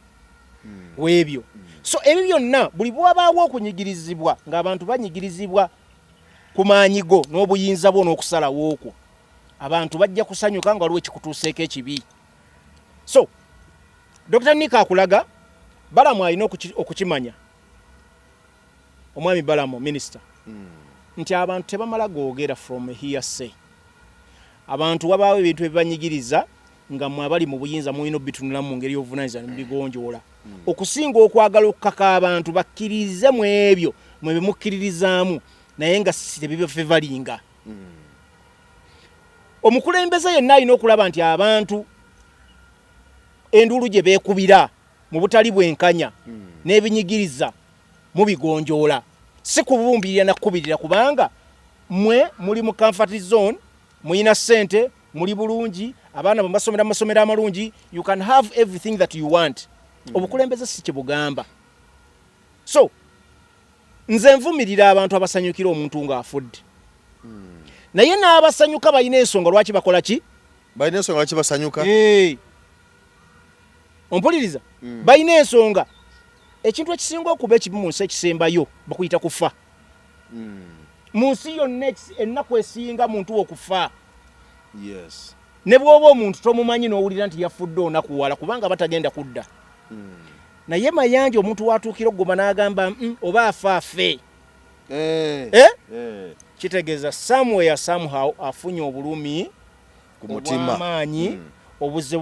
w'ebyo so ebyo byonna buli bwabaawo okunyigirizibwa ng'abantu banyigirizibwa ku maanyigo n'obuyinza bwo n'okusalawo okwo abantu bajja kusanyuka nga waliwo ekikutuuseeko ekibi so Dr. Nika akulaga Balamu alina okukimanya omwami Balamu minister nti abantu tebamala googera from hearsay abantu wabaawo ebintu ebibanyigiriza nga mwabali mu buyinza mulina bitunula mu ngeri y'obuvunaanyizibwa ne mubigonjoola okusinga okwagala okukaka abantu bakkirize mu ebyo mwe bemukkiririzaamu naye nga tebibafevalinga omukulembeze yenna alina okulaba nti abantu enduulu gye beekubira mu butali bwenkanya n'ebinyigiriza mubigonjoola si kubumbirira na kukubirira kubanga mwe muli mu comfort zone muyina ssente muli bulungi abaana bamasomera mu masomero amalungi you can have everything that you want obukulembeze si kibugamba so nze nvumirira abantu abasanyukira omuntu ng'afudde naye n'abasanyuka balina ensonga lwaki bakola ki balina ensonga lwaki basanyuka ompuliriza balina ensonga ekintu ekisinga okuba ekibi mu nsi ekisembayo bakuyita kufa mu nsi yonna ennaku esinga muntu okufa yes ne bw'oba omuntu tomumanyi n'owulira nti yafudde onakuwala kubanga batagenda kudda naye Mayanja omuntu watuukira ogguma n'agamba oba afe kitegeeza somewhere somehow afunye obulumi ku mutima amaanyi obuzze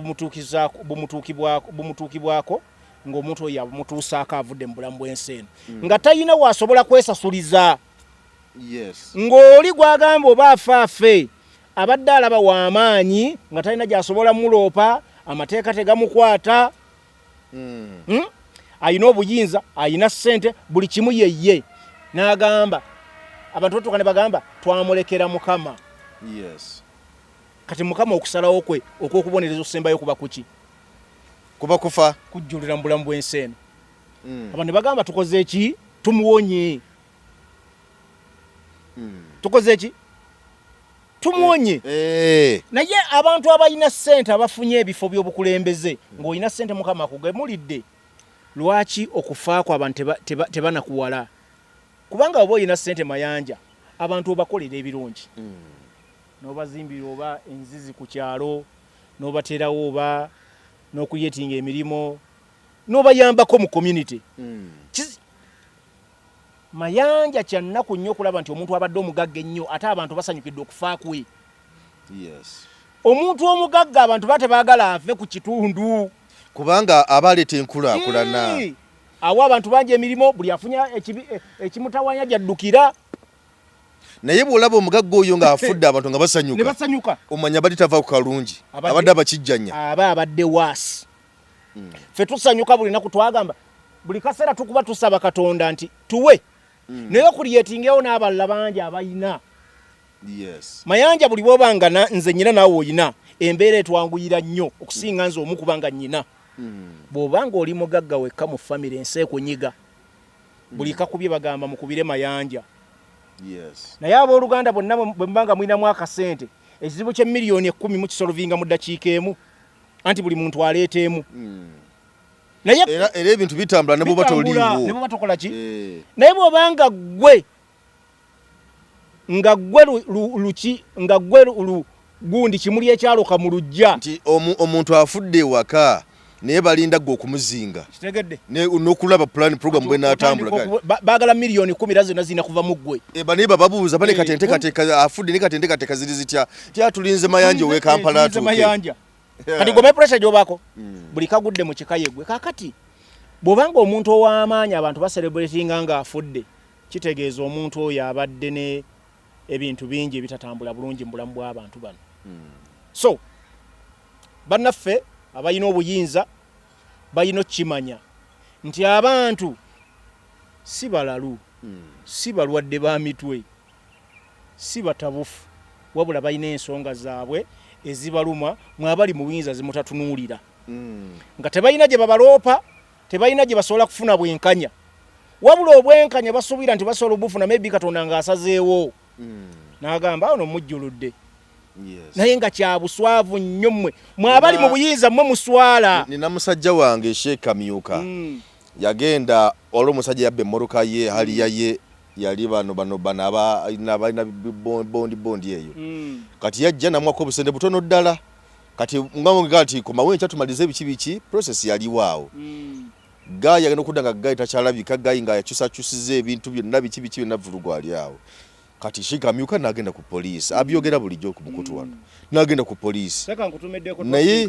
bumutuukibwako ng'omuntu oyo amutuusaako avudde mu bulamu bw'ensi eno nga talina wasobola kwesasuliza ng'oli gwagamba oba afe abadde alaba w'amaanyi nga talina gy'asobola muloopa amateeka tegamukwata ayina obuyinza ayina ssente buli kimu yeye n'agamba abantu batuuka ne bagamba twamulekera Mukama kati Mukama okusalawo kwe okw'okubonereza okusembayo kuba kuki kuba kufa kujjulira mu bulamu bw'ensi eno abantu ne bagamba tukoze eki tumuwonye tukoze eki tumuwonye naye abantu abalina ssente abafunye ebifo by'obukulembeze ng'olina ssente Mukama akugemulidde lwaki okufaako abantu tebanakuwala kubanga oba olina ssente Mayanja abantu obakolera ebirungi n'obazimbira oba enzizi ku kyalo n'obaterawo oba n'okuyetinga emirimu n'obayambako mu community Mayanja kyannaku nnyo okulaba nti omuntu abadde omugagga ennyo ate abantu basanyukidde okufa kwe omuntu omugagga abantu batebaagala ave ku kitundu kubanga abaleeta enkulaakulana awo abantu bangi emirimu buli afunya ekimutawanya gyaddukira naye bw'olaba omugagga oyo ng'afudde abantu nga basanyuka omanya bali tava ku kalungi abadde abakijjanya aba abadde waasi ffe tusanyuka buli naku twagamba buli kaseera tukuba tusaba Katonda nti tuwe naye okuliyetingewo n'abalala bangi abayina Mayanja buli bw'obanga nze nnyina naawe oyina embeera etwanguyira nnyo okusinga nze omu kubanga nnyina bw'obanga oli mugagga wekka mu famire ensi ekunyiga buli kakubye bagamba mukubire Mayanja naye abooluganda bonna bwe mubanga mulinamu akasente ekizibu kye miliyoni 10 mukisolovinga mu ddakiika emu anti buli muntu aleeteemu era ebintu bitambula ne bw'oba toliiwo ne bw'oba tokola ki naye bw'obanga ggwe nga ggwe gundi kimuli ekyaloka mu lujja nti omuntu afudde ewaka naye balinda gwe okumuzinga kitegedde n'okulaba plan program bwe n'atambula baagala miliyoni 10 zonna zina kuva mu ggwe bane bababuuza bane katentekateka afudde ne katentekateka ziri zitya tyatulinze mayanja ow'e Kampala atuuke kati gome pressure gy'obaako buli kagudde mu kika yeggwe kaakati bw'obanga omuntu ow'amaanyi abantu baselebratinga ng'afudde kitegeeza omuntu oyo abadde ne ebintu bingi ebitatambula bulungi mu bulamu bw'abantu bano so bannaffe abalina obuyinza balina okukimanya nti abantu si balalu si balwadde ba mitwe si batabufu wabula balina ensonga zaabwe ezibaluma mwabali mu buyinza zimutatunuulira nga tebalina gye babaloopa tebalina gye basobola kufuna bwenkanya wabula obwenkanya basuubira nti basobola obufuna maybe Katonda ng'asazeewo n'agamba ono mujjuludde naye nga kyabuswavu nnyo mmwe mwabali mu buyinza mmwe muswala nina musajja wange Sheikh Kamyuka yagenda olwo musajja yabbe emmoroka ye haliya ye yali bano abalina bondi eyo kati yajja namwako obusende butono ddala kati ngamwe ati komawe nchatumalize biki process yaliwaawo gayi agenda okudda nga gayi takyalabika gayi nga yakyusakyusiza ebintu byonna biki byonna ali awo kati Sheikh Kamyuka n'agenda ku poliisi abyogera bulijjo ku mukutu wano n'agenda ku poliisi naye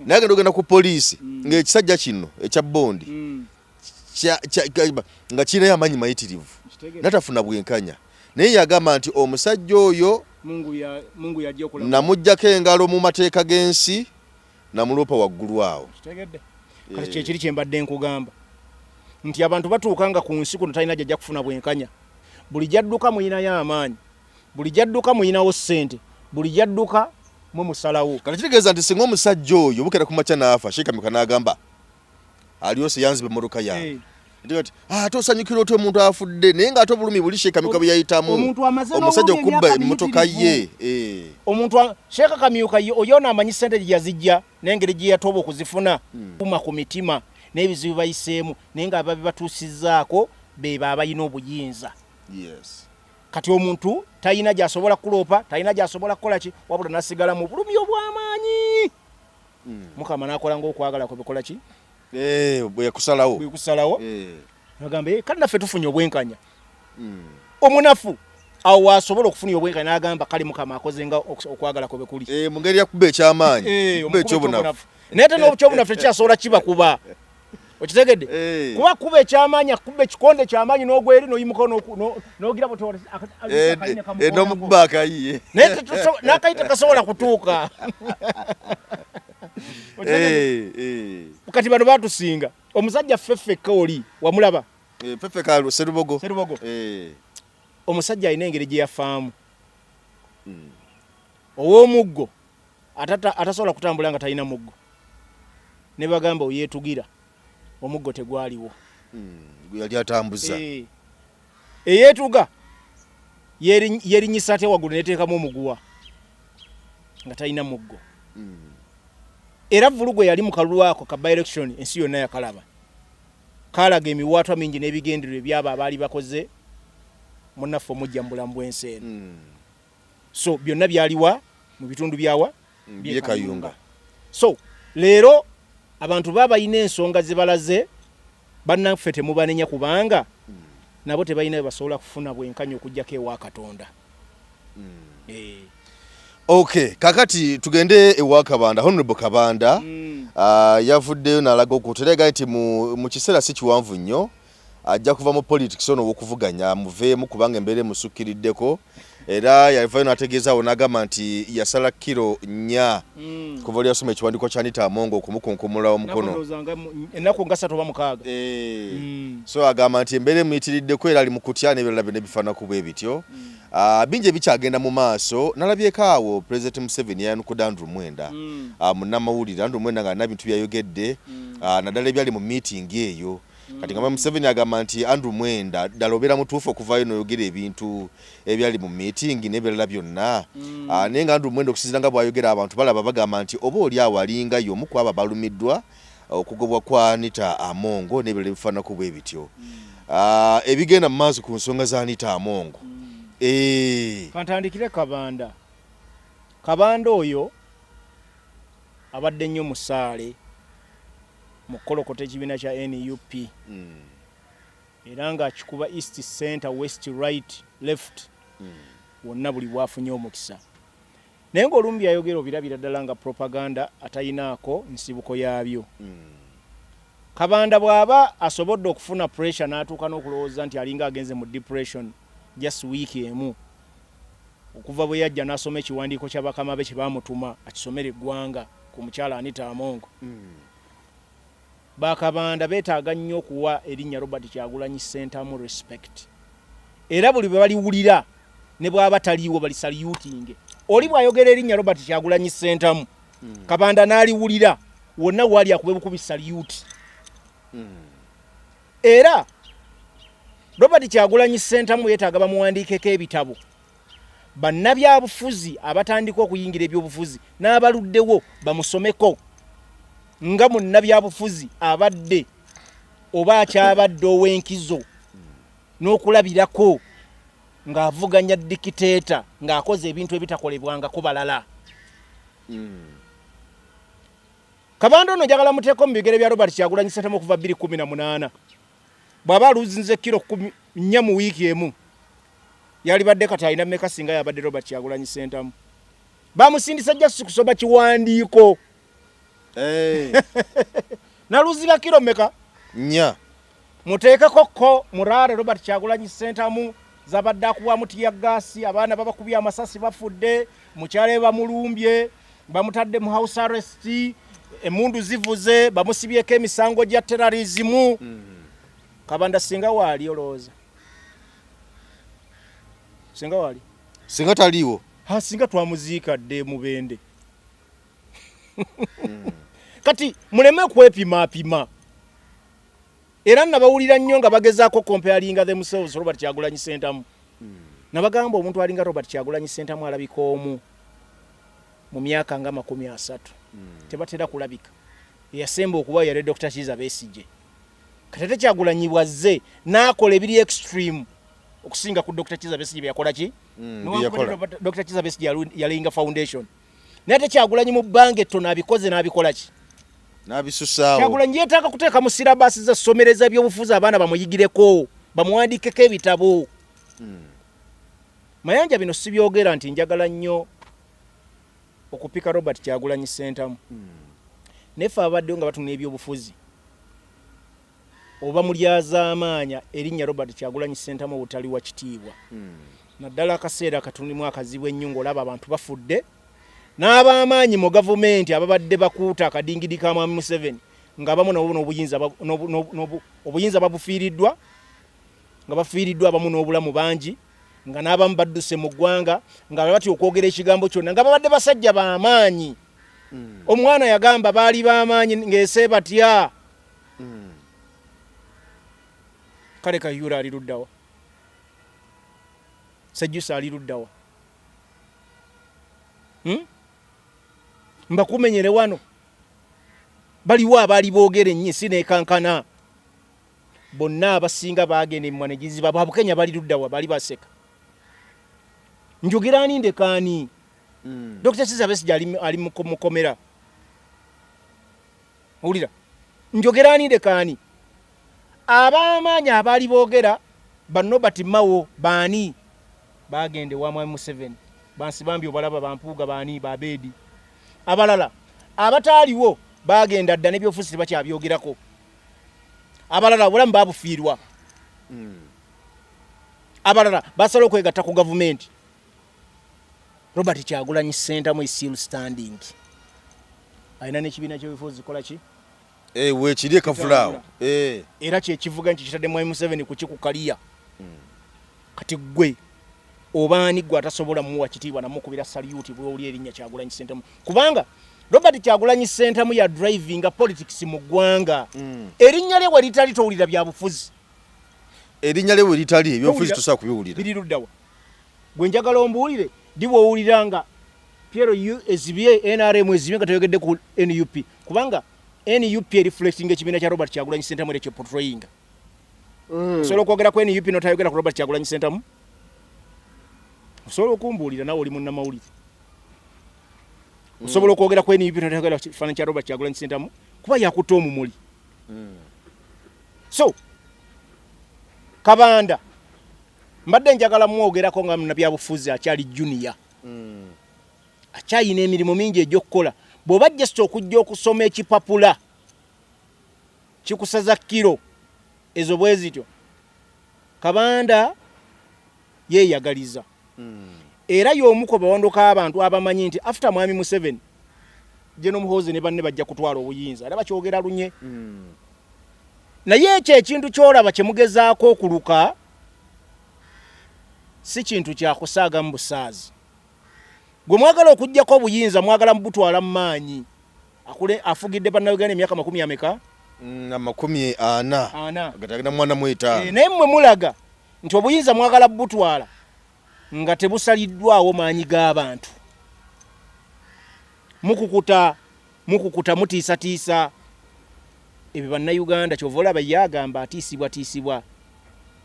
n'agenda ogenda ku poliisi ng'ekisajja kino ekya bondi nga kirinayo amaanyi mayitirivu natafuna bwenkanya naye yagamba nti omusajja oyo Mungu yajja okulaba namujjako engalo mu mateeka g'ensi namuloopa waggulu awo kati kyekiri kyembadde nkugamba nti abantu batuukanga ku nsi kuno talina jajja kufuna bwenkanya buli jadduka muyinayo amaanyi buli jadduka muyinawo ssente buli jadduka mwe musalawo kati kitegeeza nti singa omusajja oyo bukera ku makya n'afa Sheikh Kamyuka n'agamba aliyose yanzibe emmotoka yange ati tosanyukira otyo omuntu afudde naye ng'ate obulumi buli Sheikh Kamyuka bwe yayitamu omusajja okubba emmotoka ye omuntu Sheikh Kamyuka oyo n'amanyi ssente gye yazijja n'engeri gye yatoba okuzifuna kuma ku mitima n'ebizibu bayiseemu naye nga babibatuusizzaako beba abalina obuyinza kati omuntu talina gy'asobola kuloopa talina gy'asobola kukola ki wabula nasigala mu bulumi obw'amaanyi Mukama n'akola ng'okwagala kwe bekola ki bwe yakusalawo agamba kale naffe tufunye obwenkanya omunafu awo wasobola okufunira obwenkanya n'agamba kale Mukama akoze nga okwagala kwe bekuli mu ngeri yakuba eky'amaanyi kuba ekyobunafu naye te n'obukyobunafu tekyasobola kiba kuba okitegedde kuba kuba eky'amaanyi akuba ekikonde ky'amaanyi n'ogweri n'oyimuka n'ogira n'omukuba akayiye naye n'akayi tekasobola kutuuka kati bano batusinga omusajja Feffeka oli wamulaba Feffeka Serubogo omusajja alina engeri gye yafaamu ow'omuggo atasobola kutambula nga talina muggo ne bagamba oyeetugira omuggo tegwaliwo yali atambuza eyeetuga yerinyisa ate waggulu neteekamu omuguwa nga talina muggo era Vulugo yali mu kalulu ako ka by-election ensi yonna yakalaba kalaga emiwaatwa mingi n'ebigendererwa ebyaba abaali bakoze munnaffe omujja mu bulamu bw'ensi eno so byonna byaliwa mu bitundu byawa byekayunga so leero abantu babalina ensonga ze balaze bannaffe temubanenya kubanga nabo tebalina basobola kufuna bwenkanya okujjako ewa Katonda Okay, kakati tugende ewa Kabanda, Honorable Kabanda yavuddeyo n'alaga okuterega nti mu kiseera si kiwanvu nnyo ajja kuva mu politics ono w'okuvuganya muveemu kubanga embeera emusukkiriddeko era yavayo n'ategeezaawo n'agamba nti yasala kiro 4 kuva oli yasoma ekiwandiiko kya Anita Amongo okumukunkumula omukono ennaku nga 3 oba 6 so agamba nti embeera emuyitiriddeko era ali mu kutya n'ebirala byonna bifaanako bwe bityo bingi ebikyagenda mu maaso nalabyeko awo President Museveni yayanukudde Andrew Mwenda munnamawulire Andrew Mwenda nga alina bintu byayogedde naddala ebyali mu meeting eyo kati nga Museveni agamba nti Andrew Mwenda ddala obeera mutuufu okuvayo n'oyogera ebintu ebyali mu meeting n'ebirala byonna naye nga Andrew Mwenda okusinziira nga bw'ayogera abantu balaba bagamba nti oba oli awo alingayo omu ku abo balumiddwa okugobwa kwa Anita Amongo n'ebirala ebifaanako bwe bityo ebigenda mu maaso ku nsonga za Anita Amongo kantandikire Kabanda oyo abadde nnyo musaale mu kkolokota ekibiina kya NUP era ng'akikuba east center west right left wonna buli bwafunye omukisa naye ng'olumu byayogera obirabira ddala nga propaganda atayinaako nsibuko yaabyo Kabanda bw'aba asobodde okufuna pressure n'atuuka n'okulowooza nti alinga agenze mu depression just week emu okuva bwe yajja n'asoma ekiwandiiko kya bakama be kye baamutuma akisomera eggwanga ku mukyala Anita Amongo bakabanda beetaaga nnyo okuwa erinnya Robert Kyagulanyi Ssentamu respect era buli bwe baliwulira ne bw'aba taliiwo bali saluting oli bw'ayogera erinnya Robert Kyagulanyi Ssentamu Kabanda n'aliwulira wonna wali akube bukubi salute era Robert Kyagulanyi Ssentamu yeetaaga bamuwandiikeko ebitabo bannabyabufuzi abatandika okuyingira ebyobufuzi n'abaluddewo bamusomeko nga munnabyabufuzi abadde oba akyabadde ow'enkizo n'okulabirako ng'avuganya dikiteeta ng'akoze ebintu ebitakolebwangako balala Kabanda ono njagala muteeko mu bigere bya Robert Kyagulanyi Ssentamu okuva 2018 bw'aba aluzinze kilo 4 mu wiiki emu yali badde kati alina mmeka singa yabadde Robert Kyagulanyi Ssentamu bamusindisa just kusoma kiwandiiko naluzira kilo mmeka nya muteekeko ko muraare Robert Kyagulanyi Ssentamu zabadde akuwa mutiya gasi abaana babakubye amasasi bafudde mukyale bamulumbye bamutadde mu house arrest emundu zivuze bamusibyeko emisango gya terrorism Kabanda singa wali olooza singa wali singa taliwo ha singa twamuziika dde mubende kati muleme kwepima era nabawulira nnyo nga bagezaako comparinga themselves Robert Kyagulanyi Ssentamu nabagamba omuntu alinga Robert Kyagulanyi Ssentamu alabika omu mu myaka nga 30 tebatera kulabika yasemba okuba yali Dr. Kizza Besigye katete Kyagulanyi bwazze n'akola ebiri extreme okusinga ku Dr. Kizza Besigye byakola ki Dr. Kizza Besigye yalinga foundation nate Kyagulanyi mu bange ettono abikoze n'abikola ki n'abisussaawo Kyagulanyi yeetaaga kuteeka mu sirabasi za somereza by'obufuzi abaana bamuyigireko bamuwandiikeko ebitabo mayanja bino sibyogera nti njagala nnyo okupika Robert Kyagulanyi Ssentamu nefe abaddeyo nga batuna ebyobufuzi oba mulyazaamaanya erinnya Robert Kyagulanyi Ssentamu obutali wa kitiibwa naddala akaseera katunimu akazibu ennyo ng'olaba abantu bafudde n'ab'amaanyi mu gavumenti ababadde bakuuta akadingidi ka Mwami Museveni nga abamu nabo obuyinza babufiiriddwa nga bafiiriddwa abamu n'obulamu bangi nga n'abamu badduse mu ggwanga nga bati okwogera ekigambo kyonna nga babadde basajja b'amaanyi omwana yagamba baali b'amaanyi ng'ese batya kale Kayuura ali luddawa Sejjusa ali luddawa mbakumenyere wano baliwo abaali boogera ennyo sineekankana bonna abasinga baagenda emmwanegizi babwe Abukenya bali luddawa bali baseka njogera ani ndekaani Dr. Kizza Besigye ali mukomera owulira njogera ani ndekaani ab'amaanyi abaali boogera Robert Mao baani baagende wa Mwami Museveni bansibambi obalaba bampuuga baani babeedi abalala abataaliwo baagenda dda n'ebyobufuzi tebakyabyogerako abalala obulamu baabufiirwa abalala basala okwegatta ku gavumenti Robert Kyagulanyi Ssentamu is still standing alina n'ekibiina ky'ebyobufuzi kola ki weekiri ekavulaawo era kyekivuga nti kitadde Mwami Museveni kukikukaliya kati gwe obaani gwe atasobola muwa kitiibwa namukubira saluti bw'oli erinnya Kyagulanyi Ssentamu kubanga Robert Kyagulanyi Ssentamu ya drivinga politics mu ggwanga erinnya lye we litali towulira bya bufuzi erinnya lye we litali ebyobufuzi tosobola kubiwulira biri luddawa gwe njagala ombuulire dibwe owulira nga Piero ezibye NRM ezibye nga tayogedde ku NUP kubanga NUP reflecting ekibiina kya Robert Kyagulanyi Ssentamu ekyo portraying osobola okwogera ku NUP notayogera ku Robert Kyagulanyi Ssentamu osobola okumbuulira nawe oli munnamawulire osobola okwogera ku NUP n'otayogera ku kifaananyi kya Robert Kyagulanyi Ssentamu kuba yakutta omumuli. So Kabanda mbadde njagala mwogerako nga munnabyabufuzi akyali junior. Akyayina emirimu mingi egy'okukola. Bw'oba just okujja okusoma ekipapula kikusaza kiro ezo bwe zityo. Kabanda yeeyagaliza. Era y'omu ku bawanduka abantu abamanyi nti after Mwami Museveni General Muhoozi ne banne bajja kutwala obuyinza era bakyogera lunye. Naye ekyo ekintu ky'olaba kye mugezaako okuluka si kintu kya kusaaga mu busaazi. Gwe mwagala okuggyako obuyinza mwagala mubutwala mu maanyi. Afugidde bannayuganda emyaka 40 ameka? 40. Gatagenda mwana mweta. Naye mmwe mulaga nti obuyinza mwagala butwala nga tebusaliddwawo maanyi g'abantu. Mukukuta mutiisatiisa. Ebyo bannayuganda kyova olaba yagamba atiisibwa.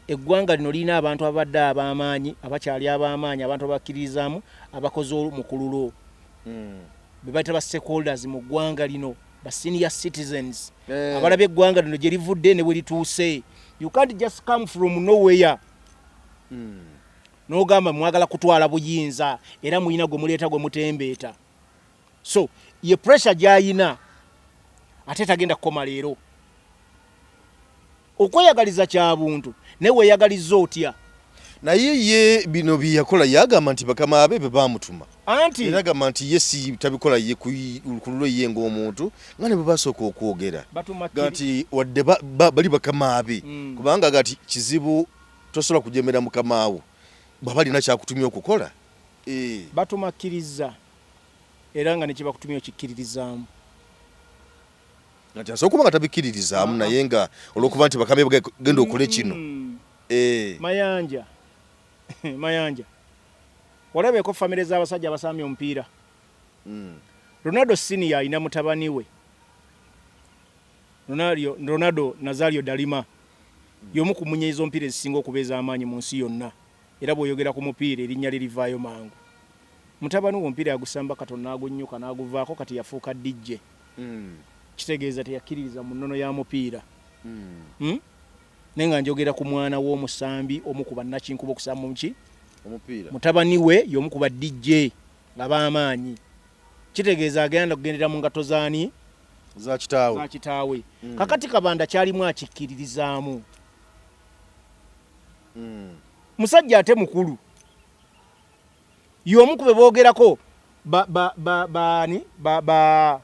Eggwanga lino lirina abantu abadde ab'amaanyi, abakyali ab'amaanyi, abantu abakkirizaamu, abakoze omukululo. Be bayita ba stakeholders mu ggwanga lino, ba senior citizens. Abalaba eggwanga lino gye livudde ne bwe lituuse. You can't just come from nowhere. N'ogamba mwagala kutwala buyinza era muyina gwe muleeta gwe mutembeeta. So ye pressure gy'ayina ate tagenda kukoma leero. Okweyagaliza kya buntu ne weeyagaliza otya. Naye ye bino byakola yagamba nti bakama abe be bamutuma. Anti yagamba nti ye si tabikola ye ku lulo ye ng'omuntu nga ne bwe basooka okwogera. Gati wadde bali bakama abe. Kubanga gati kizibu tosobola kujemera mukama wo. Baba alina kyakutumya okukola. Batumakkiriza era nga ne kibakutumya okikkiririzaamu. Nati asokuba nga tabikkiririzaamu naye nga olw'okuba nti bakame genda okole kino. Mayanja. Olabeko famire z'abasajja abasamye omupiira. Ronaldo Senior alina mutabani we. Ronaldo Nazario Dalima. Y'omu ku munyeezo omupiira ezisinga okubeeza amaanyi mu nsi yonna. Era bw'oyogera ku mupiira erinnya lirivaayo mangu. Mutabani we omupiira yagusamba katono n'agunnyuka n'aguvaako kati yafuuka DJ. Kitegeeza teyakkiririza mu nnono ya mupiira. Nenga njogera ku mwana w'omusambi omu ku bannakinkuba okusamba muki omupiira. Mutabani we y'omu ku ba DJ ng'ab'amaanyi. Kitegeeza agenda kugendera mu ngato zaani za kitaawe. Kakati Kabanda kyalimu akikkiririzaamu. Musajja ate mukulu. Y'omu ku be boogerako ba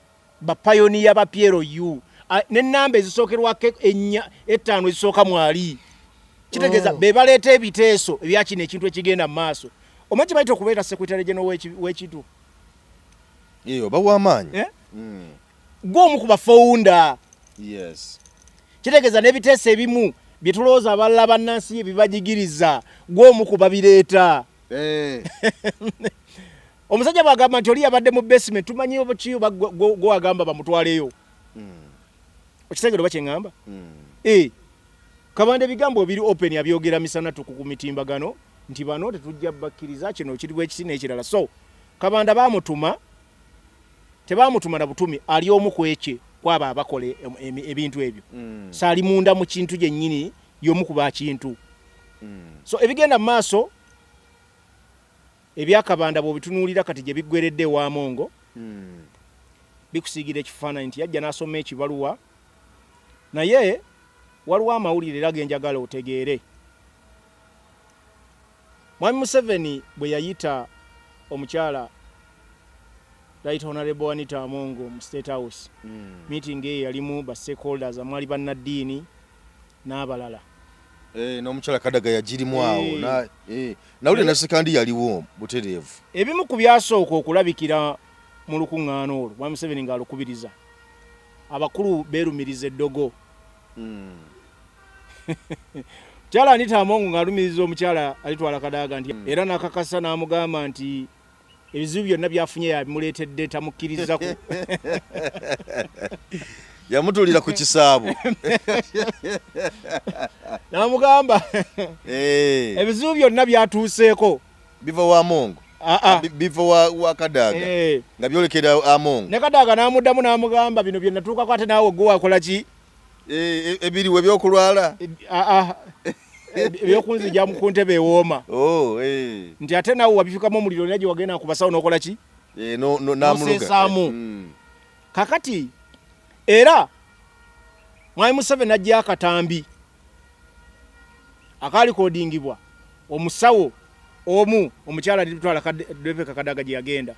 pioneer ba Piero yu n'ennamba ezisookerwako 5 ezisooka mwali. Kitegeeza be baleeta ebiteeso ebya kino ekintu ekigenda mu maaso. Omanyi bayita okubeera Secretary General w'ekitu. Oba w'amaanyi. Gw'omu ku bafounder. Yes. Kitegeeza n'ebiteeso ebimu bye tulowooza abalala bannansi ye bibajigiriza gw'omu ku babireeta. Omusajja bagamba nti oli yabadde mu basement tumanyi obukiyo gwagamba bamutwaleyo. Okitegeera bakye ngamba? Kabanda ebigambo biri open yabyogera misana tuku mitimbagano nti bano tetujja bakkiriza kino kiri ekisi n'ekirala. So Kabanda bamutuma tebamutuma na butumi ali omu ku ekye kwaba abakole ebintu ebyo. Saali munda mu kintu gyennyini y'omu ku bakintu. So ebigenda mu maaso ebya Kabanda bw'obitunuulira kati gye biggweredde wa Mongo bikusiigira ekifaananyi nti yajja n'asoma ekibaluwa naye waliwo amawulire era genjagala otegeere. Mwami Museveni bwe yayita omukyala Right Honorable Anita Amongo mu State House meeting eyo yalimu ba stakeholders amwali bannaddiini n'abalala. N'omukyala Kadaga yagirimu awo nawulire na sekandi yaliwo butereevu. Ebimu ku byasooka okulabikira mu lukuŋŋaana olwo Mwami Museveni ng'alukubiriza abakulu beerumiriza eddogo. Mukyala Anita Amongo ng'alumiriza omukyala alitwala Kadaga nti era n'akakasa n'amugamba nti ebizibu byonna byafunye yabimuleetedde tamukkirizaku. Yamutulira ku kisaabo. N'amugamba ebizibu byonna byatuuseeko biva wa Mongo. before wa Kadaga nga byolekera Amongo ne Kadaga namuddamu namugamba bino bye natuuka kwate naawe gwe wakola ki ebiriwe byokulwala ebyokunzija mu kuntebe ewooma nti ate naawe wabifikamu omuliro naye gye wagenda kubasawo n'okola ki namuluga kakati era Mwai Museveni ajja akatambi akali kodingibwa omusawo omukyala litwala Rebecca Kadaga gye yagenda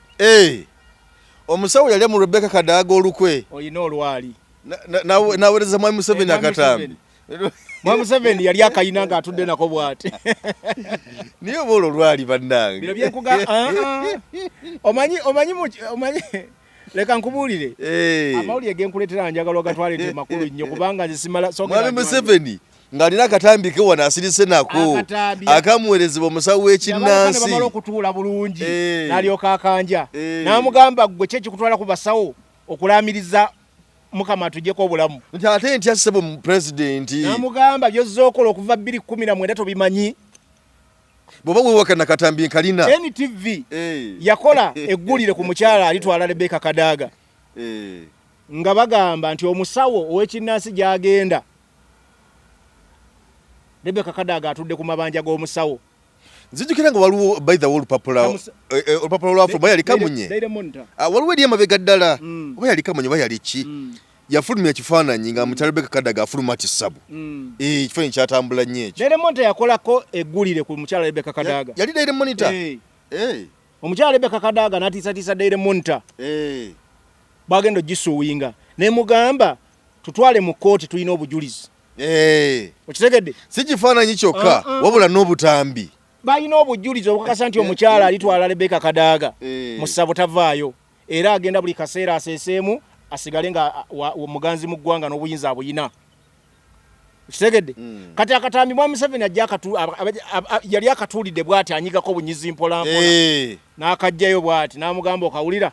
omusawo yali mu Rebecca Kadaga olukwe oyina olwali nawereza Mwai Museveni akatambi Mwai Museveni yali akayina nga atudde nako bwati niyo bolo lwali bannange bino byenkuga omanyi leka nkubulire amawulire genkuletera njagala ogatwalete makulu nnyo kubanga nze simala Mwai Museveni ngalina akatambike wana asirise nako akamuwerezebwa omusawo w'ekinnansi bamala okutuula bulungi n'alyoka akanja n'amugamba gwe kye kikutwala ku basawo okulamiriza mukama atuggyeko obulamu nti ate nti asebo mu pulezidenti n'amugamba byozza okola okuva 2019 tobimanyi bw'oba weewaka nakatambi nkalina NTV yakola eggulire ku mukyala alitwala Rebecca Kadaga nga bagamba nti omusawo ow'ekinnansi gy'agenda Rebecca Kadaga atudde ku mabanja g'omusawo nzijukira nga waliwo by the way olupapula lwafu yali kamunye waliwo eri emabega ddala oba yali kamunye oba yali ki yafulumya ekifaananyi nga mukyala Rebecca Kadaga afuluma kisabu ekifaananyi kyatambula nnyo ekyo Daily Monitor yakolako eggulire ku mukyala Rebecca Kadaga yali Daily Monitor omukyala Rebecca Kadaga n'atiisatiisa Daily Monitor bagenda ogisuuyinga ne mugamba tutwale mu kkooti tulina obujulizi okitegedde si kifaananyi kyokka wabula n'obutambi balina obujulizi obukakasa nti omukyala alitwala Rebecca Kadaga mu ssabo tavaayo era agenda buli kaseera aseeseemu asigale nga omuganzi mu ggwanga n'obuyinza abuyina okitegedde kati akatambi Mwai Museveni yali akatuulidde bw'ati anyigako obunyizi mpolampola n'akajjayo bw'ati n'amugamba okawulira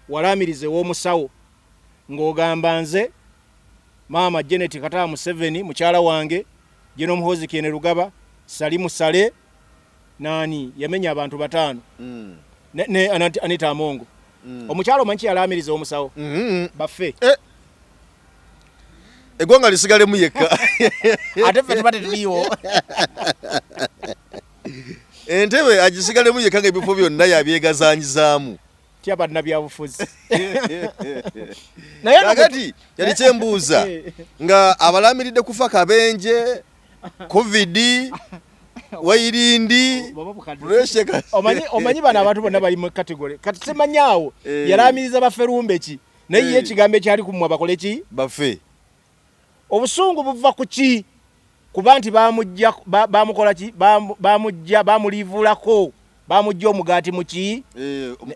walaamirize w'omusawo ng'ogamba nze Maama Janet Kataba Museveni mukyala wange Jeno Muhozi Kiene Rugaba Salimu Sale nani yamenya abantu batano ne Anita Amongo omukyala omanyi yalamiriza omusawo baffe egonga lisigale mu yekka ate ffe tubate tuliwo entebe agisigale mu yekka ng'ebifo byonna yabyegazanyizaamu tyaba nabyabufuzi nakati yali kyembuuza nga abalamiridde kufa kabenje covid wairindi omanyi bano abantu bonna bali mu kategori kati simanyaawo yalamiriza bafferumbe ki naye ye ekigambo ekyali kumwa bakole ki baffe obusungu buva ku ki kuba nti bamukola ki bamuliivulako bamujja omugaati muki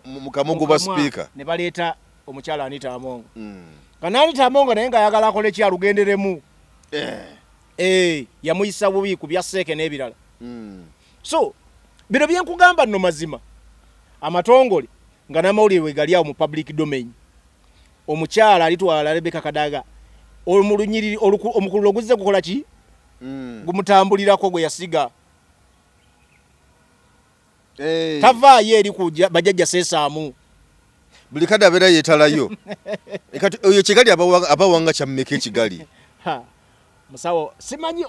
mukamogo ba speaker ne baleeta omukyala Anita Amongo kana Anita Amongo naye nga ayagala akole ki alugenderemu yamuyisa bubi ku bya seeke n'ebirala so bino byenkugamba nno mazima amatongole nga n'amawulire we gali awo mu public domain omukyala alitwala Rebecca Kadaga omulunyiriri omukululo guzze gukola ki gumutambulirako gwe yasiga tavaayo eri kujja bajajja seesaamu buli kadde abeera yeetalayo kati oyo kigali abawanga kyammeka ekigali musawo simanyi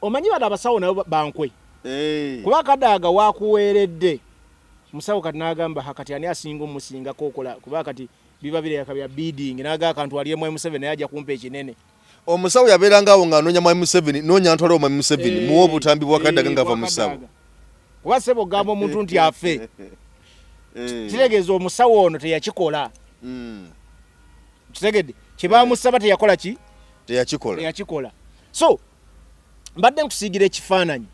omanyi bano abasawo nabo bankwe kuba Kadaga wakuweeredde musawo kati n'agamba hakati ani asinga omusingako okola kuba kati biba bireka bya bidding n'aga akantu aliye Mwai Museveni ajja kumpa ekinene omusawo yabeeranga awo ng'anoonya Mwai Museveni noonya ntwala Mwai Museveni muwa obutambi bwa Kadaga ng'ava musawo kuba sebo gamba omuntu nti afe kitegeeza omusawo ono teyakikola kitegedde kyebamusaba teyakola ki teyakikola so mbadde nkusiigira ekifaananyi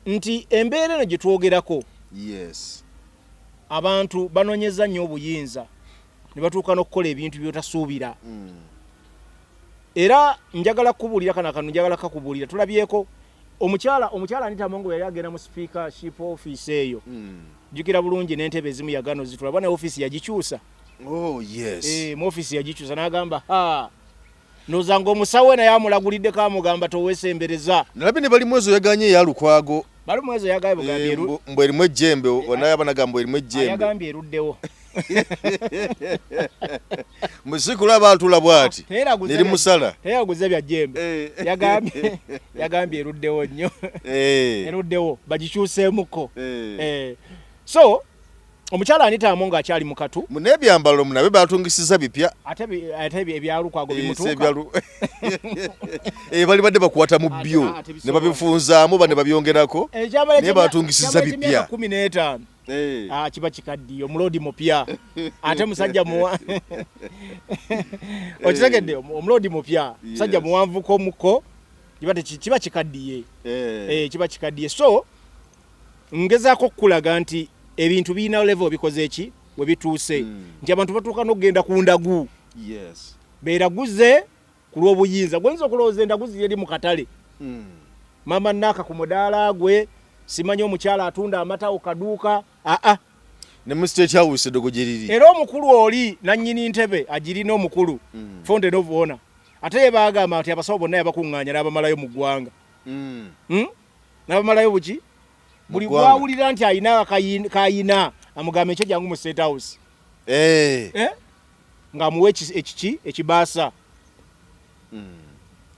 nti embeera eno gye twogerako abantu banoonyeza nnyo obuyinza ne batuuka n'okukola ebintu by'otasuubira era njagala kukubuulira kano njagala kakubuulira tulabyeko omukyala Anita Amongo yali agenda mu speakership office eyo jukira bulungi n'entebe ezimu yagano zitulaba ne office yagikyusa mu office yagikyusa n'agamba nozanga omusawo naye amulaguliddeko amugamba toweesembereza nalabe ne bali mwezo yaganye eyalukwago bali mwezo yagaye bugambye mbwe limwe jembe onaye abanagambo limwe jembe yagambye eruddewo musiku abantu labwati neri musala teyaguze bya jembe yagambye eruddewo nnyo eruddewo bagikyuseemuko so omukyala Anita Among akyali mukatu munebyambalo munabe batungisiza bipya ate ebyalukwago bimutuuka bali badde bakwata mu byo ne babifunzaamu bane babyongerako ne batungisiza bipya 15 kiba kikaddiyo omulodi mupya ate musajja muwa okitegedde omulodi mupya musajja muwanvuko muko kiba kikaddiye kiba kikaddiye so ngezaako okulaga nti ebintu biina level bikoze eki we bituuse nti abantu batuuka n'okugenda ku ndagu beeraguze ku lw'obuyinza gwenza okulowooza endaguzi yeri mu katale mama nnaaka ku mudaala gwe simanyi omukyala atunda amata okaduuka ne mu state house edogo gyeriri era omukulu oli nannyini ntebe agirina omukulu fonde novuona ate ye baagamba nti abasawo bonna yabakuŋŋaanya n'abamalayo mu ggwanga n'abamalayo buki buli bwawulira nti ayina kayina amugamba ekyo jangu mu state house ng'amuwa ekibaasa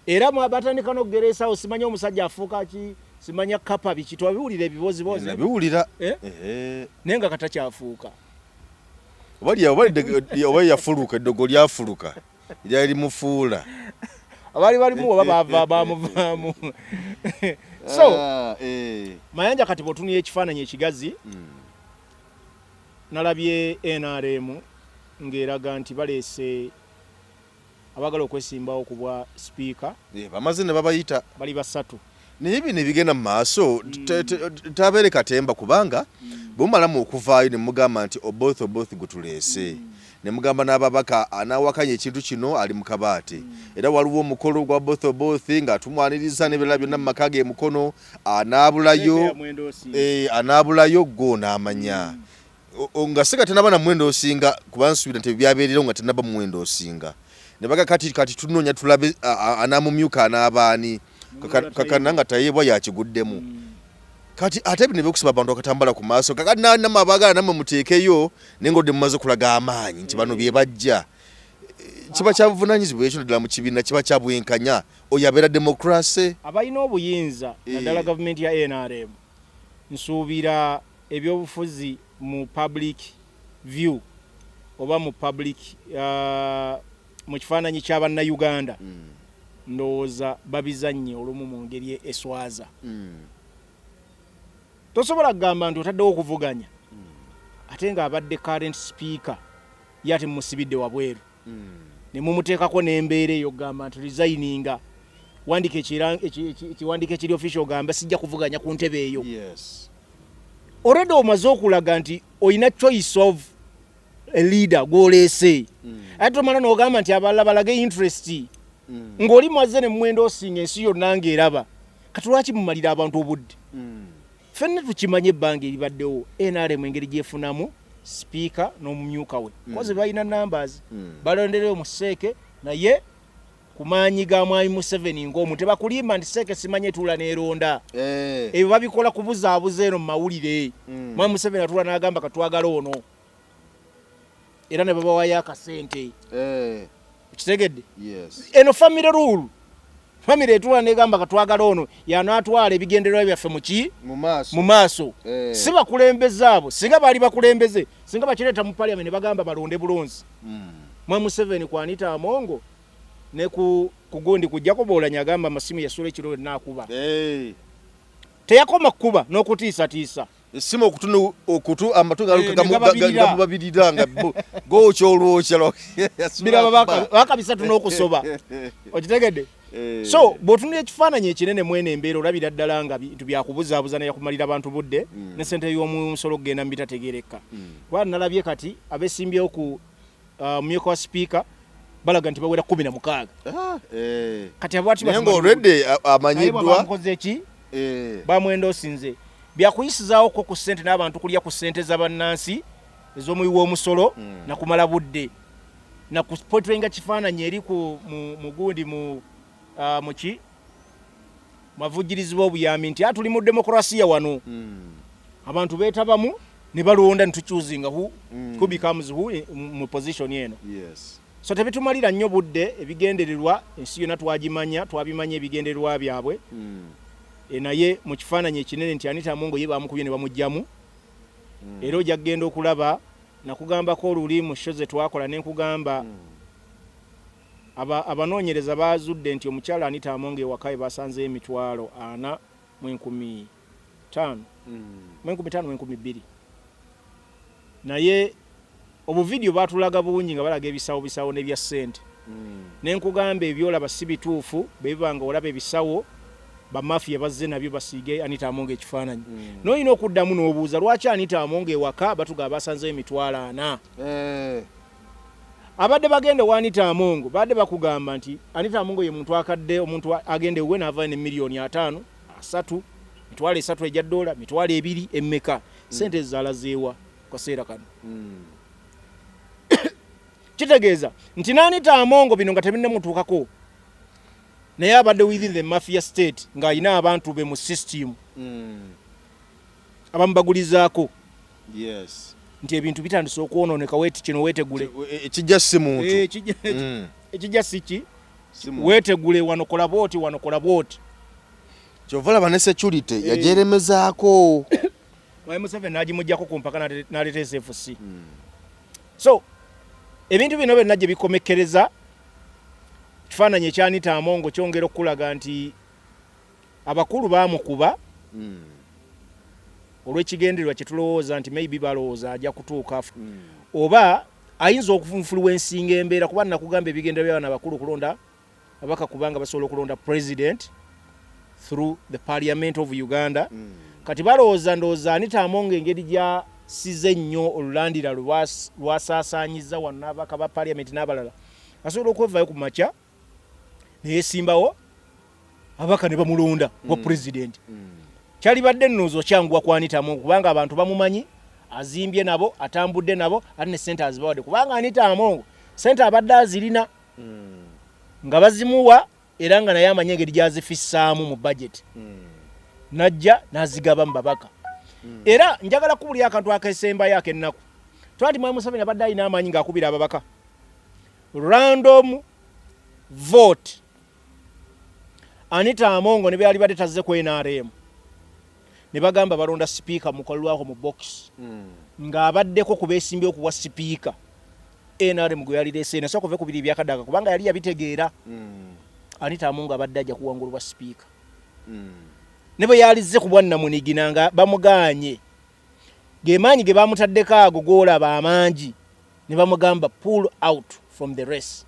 era mwabatandika n'okugereesawo simanya omusajja afuuka ki simanya kapa biki twabiwulira ebibozibozi nabiwulira naye nga katakyafuuka oba yafuluka eddogo lyafuluka lyali mufuula abali balimu oba bamuvaamu so Mayanja kati bw'otunula ekifaananyi ekigazi nalabye NRM ng'eraga nti baleese abagala okwesimbawo ku bwa sipiika bamaze ne babayita bali basatu naye bino ebigenda mu maaso tabeere katemba kubanga bwemumalamu okuvaayo ne mugamba nti oboth gutuleese ne mugamba n'ababaka anaawakanya ekintu kino ali mu kabaate era waliwo omukolo gwa both ng'atumwaniriza n'ebirala byonna mu maka ge mukono anaabulayo go n'amanya nga sika tenaba na mwendo osinga kuba nsuubira nti byabeererawo nga tenaba mu mwendo osinga ne baga kati tunoonya tulabe anaamumyuka anaabaani kakana nga tayebwa yakiguddemu kati ate bino byokusaba abantu akatambala ku maaso kakati namabagala namwe muteekeyo nengodde mumaze kulaga amaanyi nti bano bye bajja kiba kyabuvunanyizibwa ekyo naddala mu kibiina kiba kyabwenkanya oyo abeera demokrasi abalina obuyinza naddala gavumenti ya NRM nsuubira ebyobufuzi mu public view oba mu public mu kifaananyi ky'abannayuganda ndowooza babizannye olumu mu ngeri eswaza tosobola kugamba nti otaddewo okuvuganya ate ng'abadde current speaker ye ate mumusibidde wabweru ne mumuteekako n'embeera eyo kugamba nti resigninga wandika ekiwandiiko ekiri official ogamba sijja kuvuganya ku ntebe eyo already omaze okulaga nti oyina choice of a leader gw'oleese ate tomala n'ogamba nti abalala balage interest ng'oli mwaze ne mwendo osinga ensi yonna ng'eraba kati lwaki mumalira abantu obudde ffenna tukimanye ebbanga eribaddewo NRM engeri gyefunamu sipiika n'omumyuka we koze balina numbers balondereyo mu Seeke naye ku maanyi ga Mwami Museveni ng'omu tebakulimba nti Seeke simanye tuula n'eronda ebyo babikola kubuzaabuza eno mu mawulire Mwami Museveni atuula n'agamba katwagala ono era ne babawayo akasente kitegedde eno family rule family etuula n'egamba katwagala ono yanaatwala ebigendererwa byaffe mu maaso si bakulembeze abo singa baali bakulembeze singa bakireeta mu parliament ne bagamba balonde bulonzi Mwami Museveni ku Anita Among ne ku gundi kujjako boolanya agamba amasimu yasula ekiro naakuba teyakoma kuba n'okutiisatiisa esimu okutu amatu gamubabirira nga gokyolwokya biraba baka bisatu n'okusoba okitegedde so bw'otunula ekifaananyi ekinene mwene embeera olabira ddala nga bintu byakubuzaabuza naye kumalira abantu budde ne ssente y'omusolo okugenda mu bitategeereka kuba nalabye kati abesimbyewo ku mumyuka wa sipiika balaga nti bawera 16 kati abwati already amanyiddwa bamukoze eki bamwenda osinze byakuyisizaawo ko ku ssente n'abantu kulya ku ssente z'abannansi ez'omuwi w'omusolo nakumala budde nakupotinga kifaananyi eri mugundi muki mavugirizibwa obuyambi nti atuli mu demokrasiya wano abantu betabamu ne balonda ntuchuzinga who becomes who mu position eno. Yes. So tebitumalira nnyo budde ebigendererwa ensi yonna twabimanya ebigendererwa byabwe naye mu kifaananyi ekinene nti Anita Among ye bamukubye ne bamugjamu era ojja kugenda okulaba nakugambako oluli mu show ze twakola nenkugamba abanoonyereza bazudde nti omukyala Anita Among ewaka basanze emitwalo 4,500 naye obuvidiyo batulaga bungi nga balaga ebisawo nebya ssente nenkugamba ebyolaba si bituufu bebanga olaba ebisawo bamafia bazze nabyo basiige Anita Among ekifaananyi n'olina okuddamu n'obuuza lwaki Anita Among ewaka batuga basanze emitwalo 4 abadde bagenda wa Anita Among badde bakugamba nti Anita Among ye muntu akadde omuntu agende we n'ava ne milioni 5 3 mitwalo 3 ejja dola mitwalo 2 emmeka sente zalazeewa kaseera kano kitegeeza nti Anita Among bino nga tebinne mutuukako naye abadde within the mafia state nga alina abantu be mu system abamubagulizaako Yes. nti ebintu bitandise okwonooneka weti kino weetegule Ekijja si muntu. Ekijja siki weetegule wanokola bwoti Kyovala bane security yajeremezaako. Wayi Museveni n'agimuggyako ku mpaka n'aleeta SFC. So ebintu bino byonna gye bikomekkereza kifaananyi ekya Anita Among kyongera okulaga nti abakulu baamukuba olw'ekigendererwa kye tulowooza nti maybe balowooza ajja kutuuka oba ayinza okuinfluencinga embeera kuba nakugamba ebigendererwa by'abaana abakulu kulonda abaka kubanga basobola okulonda president through the parliament of Uganda kati balowooza ndowooza Anita Among engeri gya size nnyo olulandira lwasaasaanyiza wano n'abaka ba parliament n'abalala asobola okwevayo ku makya neyesimbawo abaka ne bamulonda wa president kyali badde nnoozo kyangwa kwa Anita Among kubanga abantu bamumanyi azimbye nabo atambudde nabo ate ne sente azibawadde kubanga Anita Among sente abadde azirina nga bazimuwa era nga naye amanye engeri gyazifissaamu mu budget najja n'azigaba mu babaka era njagala kubuli akantu akesembayo akennaku twati Mwai Museveni abadde alina amaanyi ng'akubira ababaka random vote Anita Among ne byali badde tazze ku NRM ne bagamba balonda speaker mukolwako mu box ng'abaddeko ku beesimbye okuwa speaker NRM gwe yali leesene so kuve ku biri byakadaga kubanga yali yabitegeera Anita Among abadde ajja kuwangulwa speaker ne bwe yalizze ku bwanna munigina nga bamuganye gemaanyi ge bamutaddeko ago goolaba amangi ne bamugamba pull out from the race.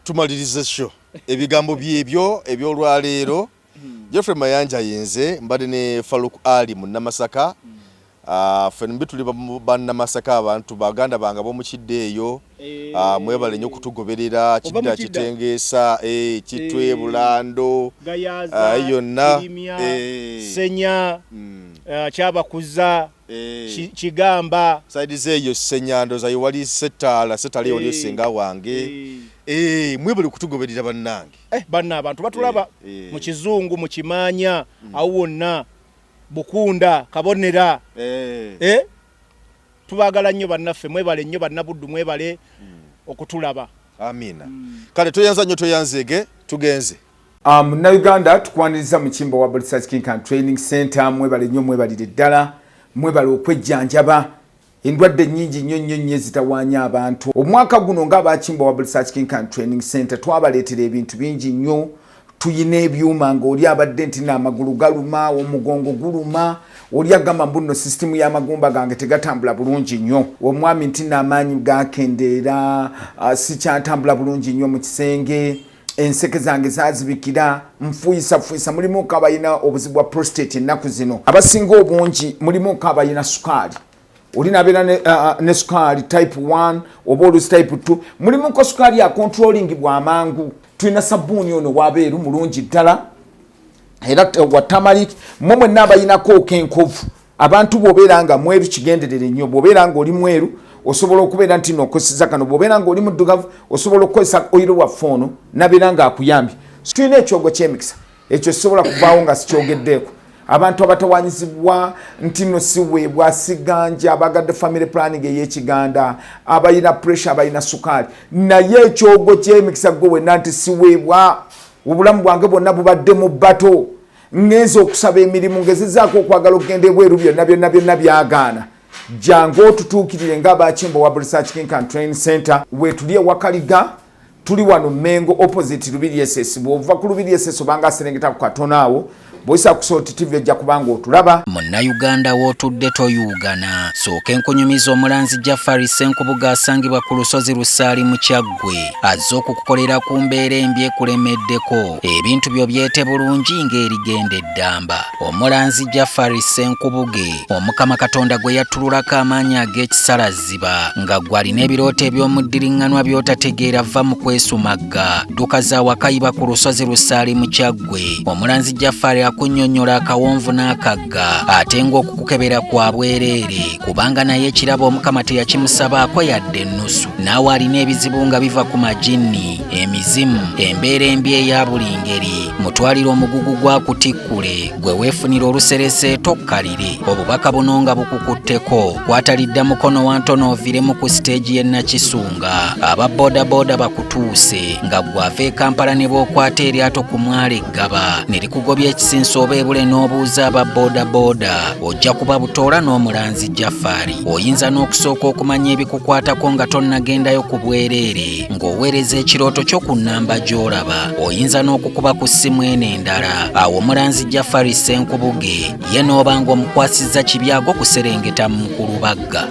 Tumalirize sho ebigambo byebyo ebyolwaleero Geoffrey Mayanja yenze mbadde ne Faruk Ali mu Namasaka fenumbi tuli bannamasaka abantu baganda banga bomukidde eyo mwebale nnyo kutugoberera kidda kitengeesa kitwe bulando yonna senya kyabakuza kigamba side zeyo senyando zayo wali setala oli osenga wange mwebale kutugoberera bannange banna abantu batulaba mu kizungu mu kimanya awonna Bukunda kabonera tubagala nnyo bannaffe mwebale nnyo bannabuddu mwebale okutulaba amina kale toyanza nnyo toyanzege tugenze na Uganda tukwaniriza mu kimbo wa Body Search King and Training Center mwebale nnyo mwebalire ddala mwebale okwejjanjaba endwadde nnyingi nnyo zitawaanya abantu omwaka guno ng'abakimbo wa Body Search King and Training Center twabaleetera ebintu bingi nnyo tuyina ebyuma ng'oli abadde nti n'amagulu galuma omugongo guluma oli agamba mbuno system y'amagumba gange tegatambula bulungi nnyo omwami nti n'amaanyi gakendeera sikyatambula bulungi nnyo mu kisenge enseke zange zazibikira nfuyisa mulimu kabayina obuzibu bwa prostate ennaku zino abasinga obungi mulimu kabayina sukaali oli nabeera ne sukaali type 1 oba olusi type 2 mulimu ko sukaali ya controlling bw'amangu tulina sabbuuni ono wabeeru mulungi ddala era wa tamalik mmwe mwenna abayinako kenkovu abantu bw'obeera nga mweru kigenderere nnyo bw'obeera nga oli mweru osobola okubeera nti nokoseza kano bw'obeera nga oli muddugavu osobola okukozesa oyiro wa foono nabeera nga akuyambye tulina ekyogo ky'emikisa ekyo kisobola kuvaawo nga sikyogeddeeko abantu abatawanyizibwa nti no siweebwa siganja abagadde family planning ey'ekiganda abalina pressure abalina sukaali naye ekyogo ky'emikisa gwe wenna nti siweebwa obulamu bwange bwonna bubadde mu bato ngenza okusaba emirimu ngezizaako okwagala okugenda ebweru byonna byagaana jangu otutuukirire ng'abakimbo wa Research King and Training Center wetuli ewakaliga tuli wano Mengo opposite Lubiri SS bw'ova ku Lubiri SS obanga aserengeta ku katono awo boyisa kusoti TV ejja kubanga otulaba Munnayuganda w'otudde toyugana sooka enkunyumiza omulanzi Jafari Senkubuga asangibwa ku lusozi Lusaali mu Kyaggwe azze okukukolera ku mbeera embi ekulemeddeko ebintu byo byete bulungi ng'erigenda eddamba omulanzi Jafari Senkubuge omukama Katonda gwe yattululako amaanyi ag'ekisalaziba nga gwalina ebirooto eby'omuddiringanwa by'otategeera va mu kwesumagga dduka za wakayiba ku lusozi Lusaali mu Kyaggwe omulanzi Jafari kunnyonnyola akawonvu n'akagga ate ng'okukukebera kwa bwereere kubanga naye ekirabo omukama teyakimusabaako yadde ennusu naawe alina ebizibu nga biva ku majinni emizimu embeera embi eya buli ngeri mutwalire omugugu gwakutikkule gwe weefunira oluserese tokkalire obubaka buno nga bukukutteko kwatalidda mukono wa ntono oviremu ku siteegi y'e Nakisunga aba bodaboda bakutuuse nga gwava e Kampala ne bookwata eryato ku mwala eggaba ne likugobya ekisinsa oba ebule n'obuuza aba bodaboda ojja kuba butoola n'omulanzi Jafari oyinza n'okusooka okumanya ebikukwatako nga tonnagendayo ku bwereere ng'oweereza ekirooto kyo ku nnamba gy'olaba oyinza n'okukuba ku ssimu eno endala awo omulanzi Jafari Senkubuge ye n'oba ng'omukwasizza kibyago kuserengeta mu Nkulubagga.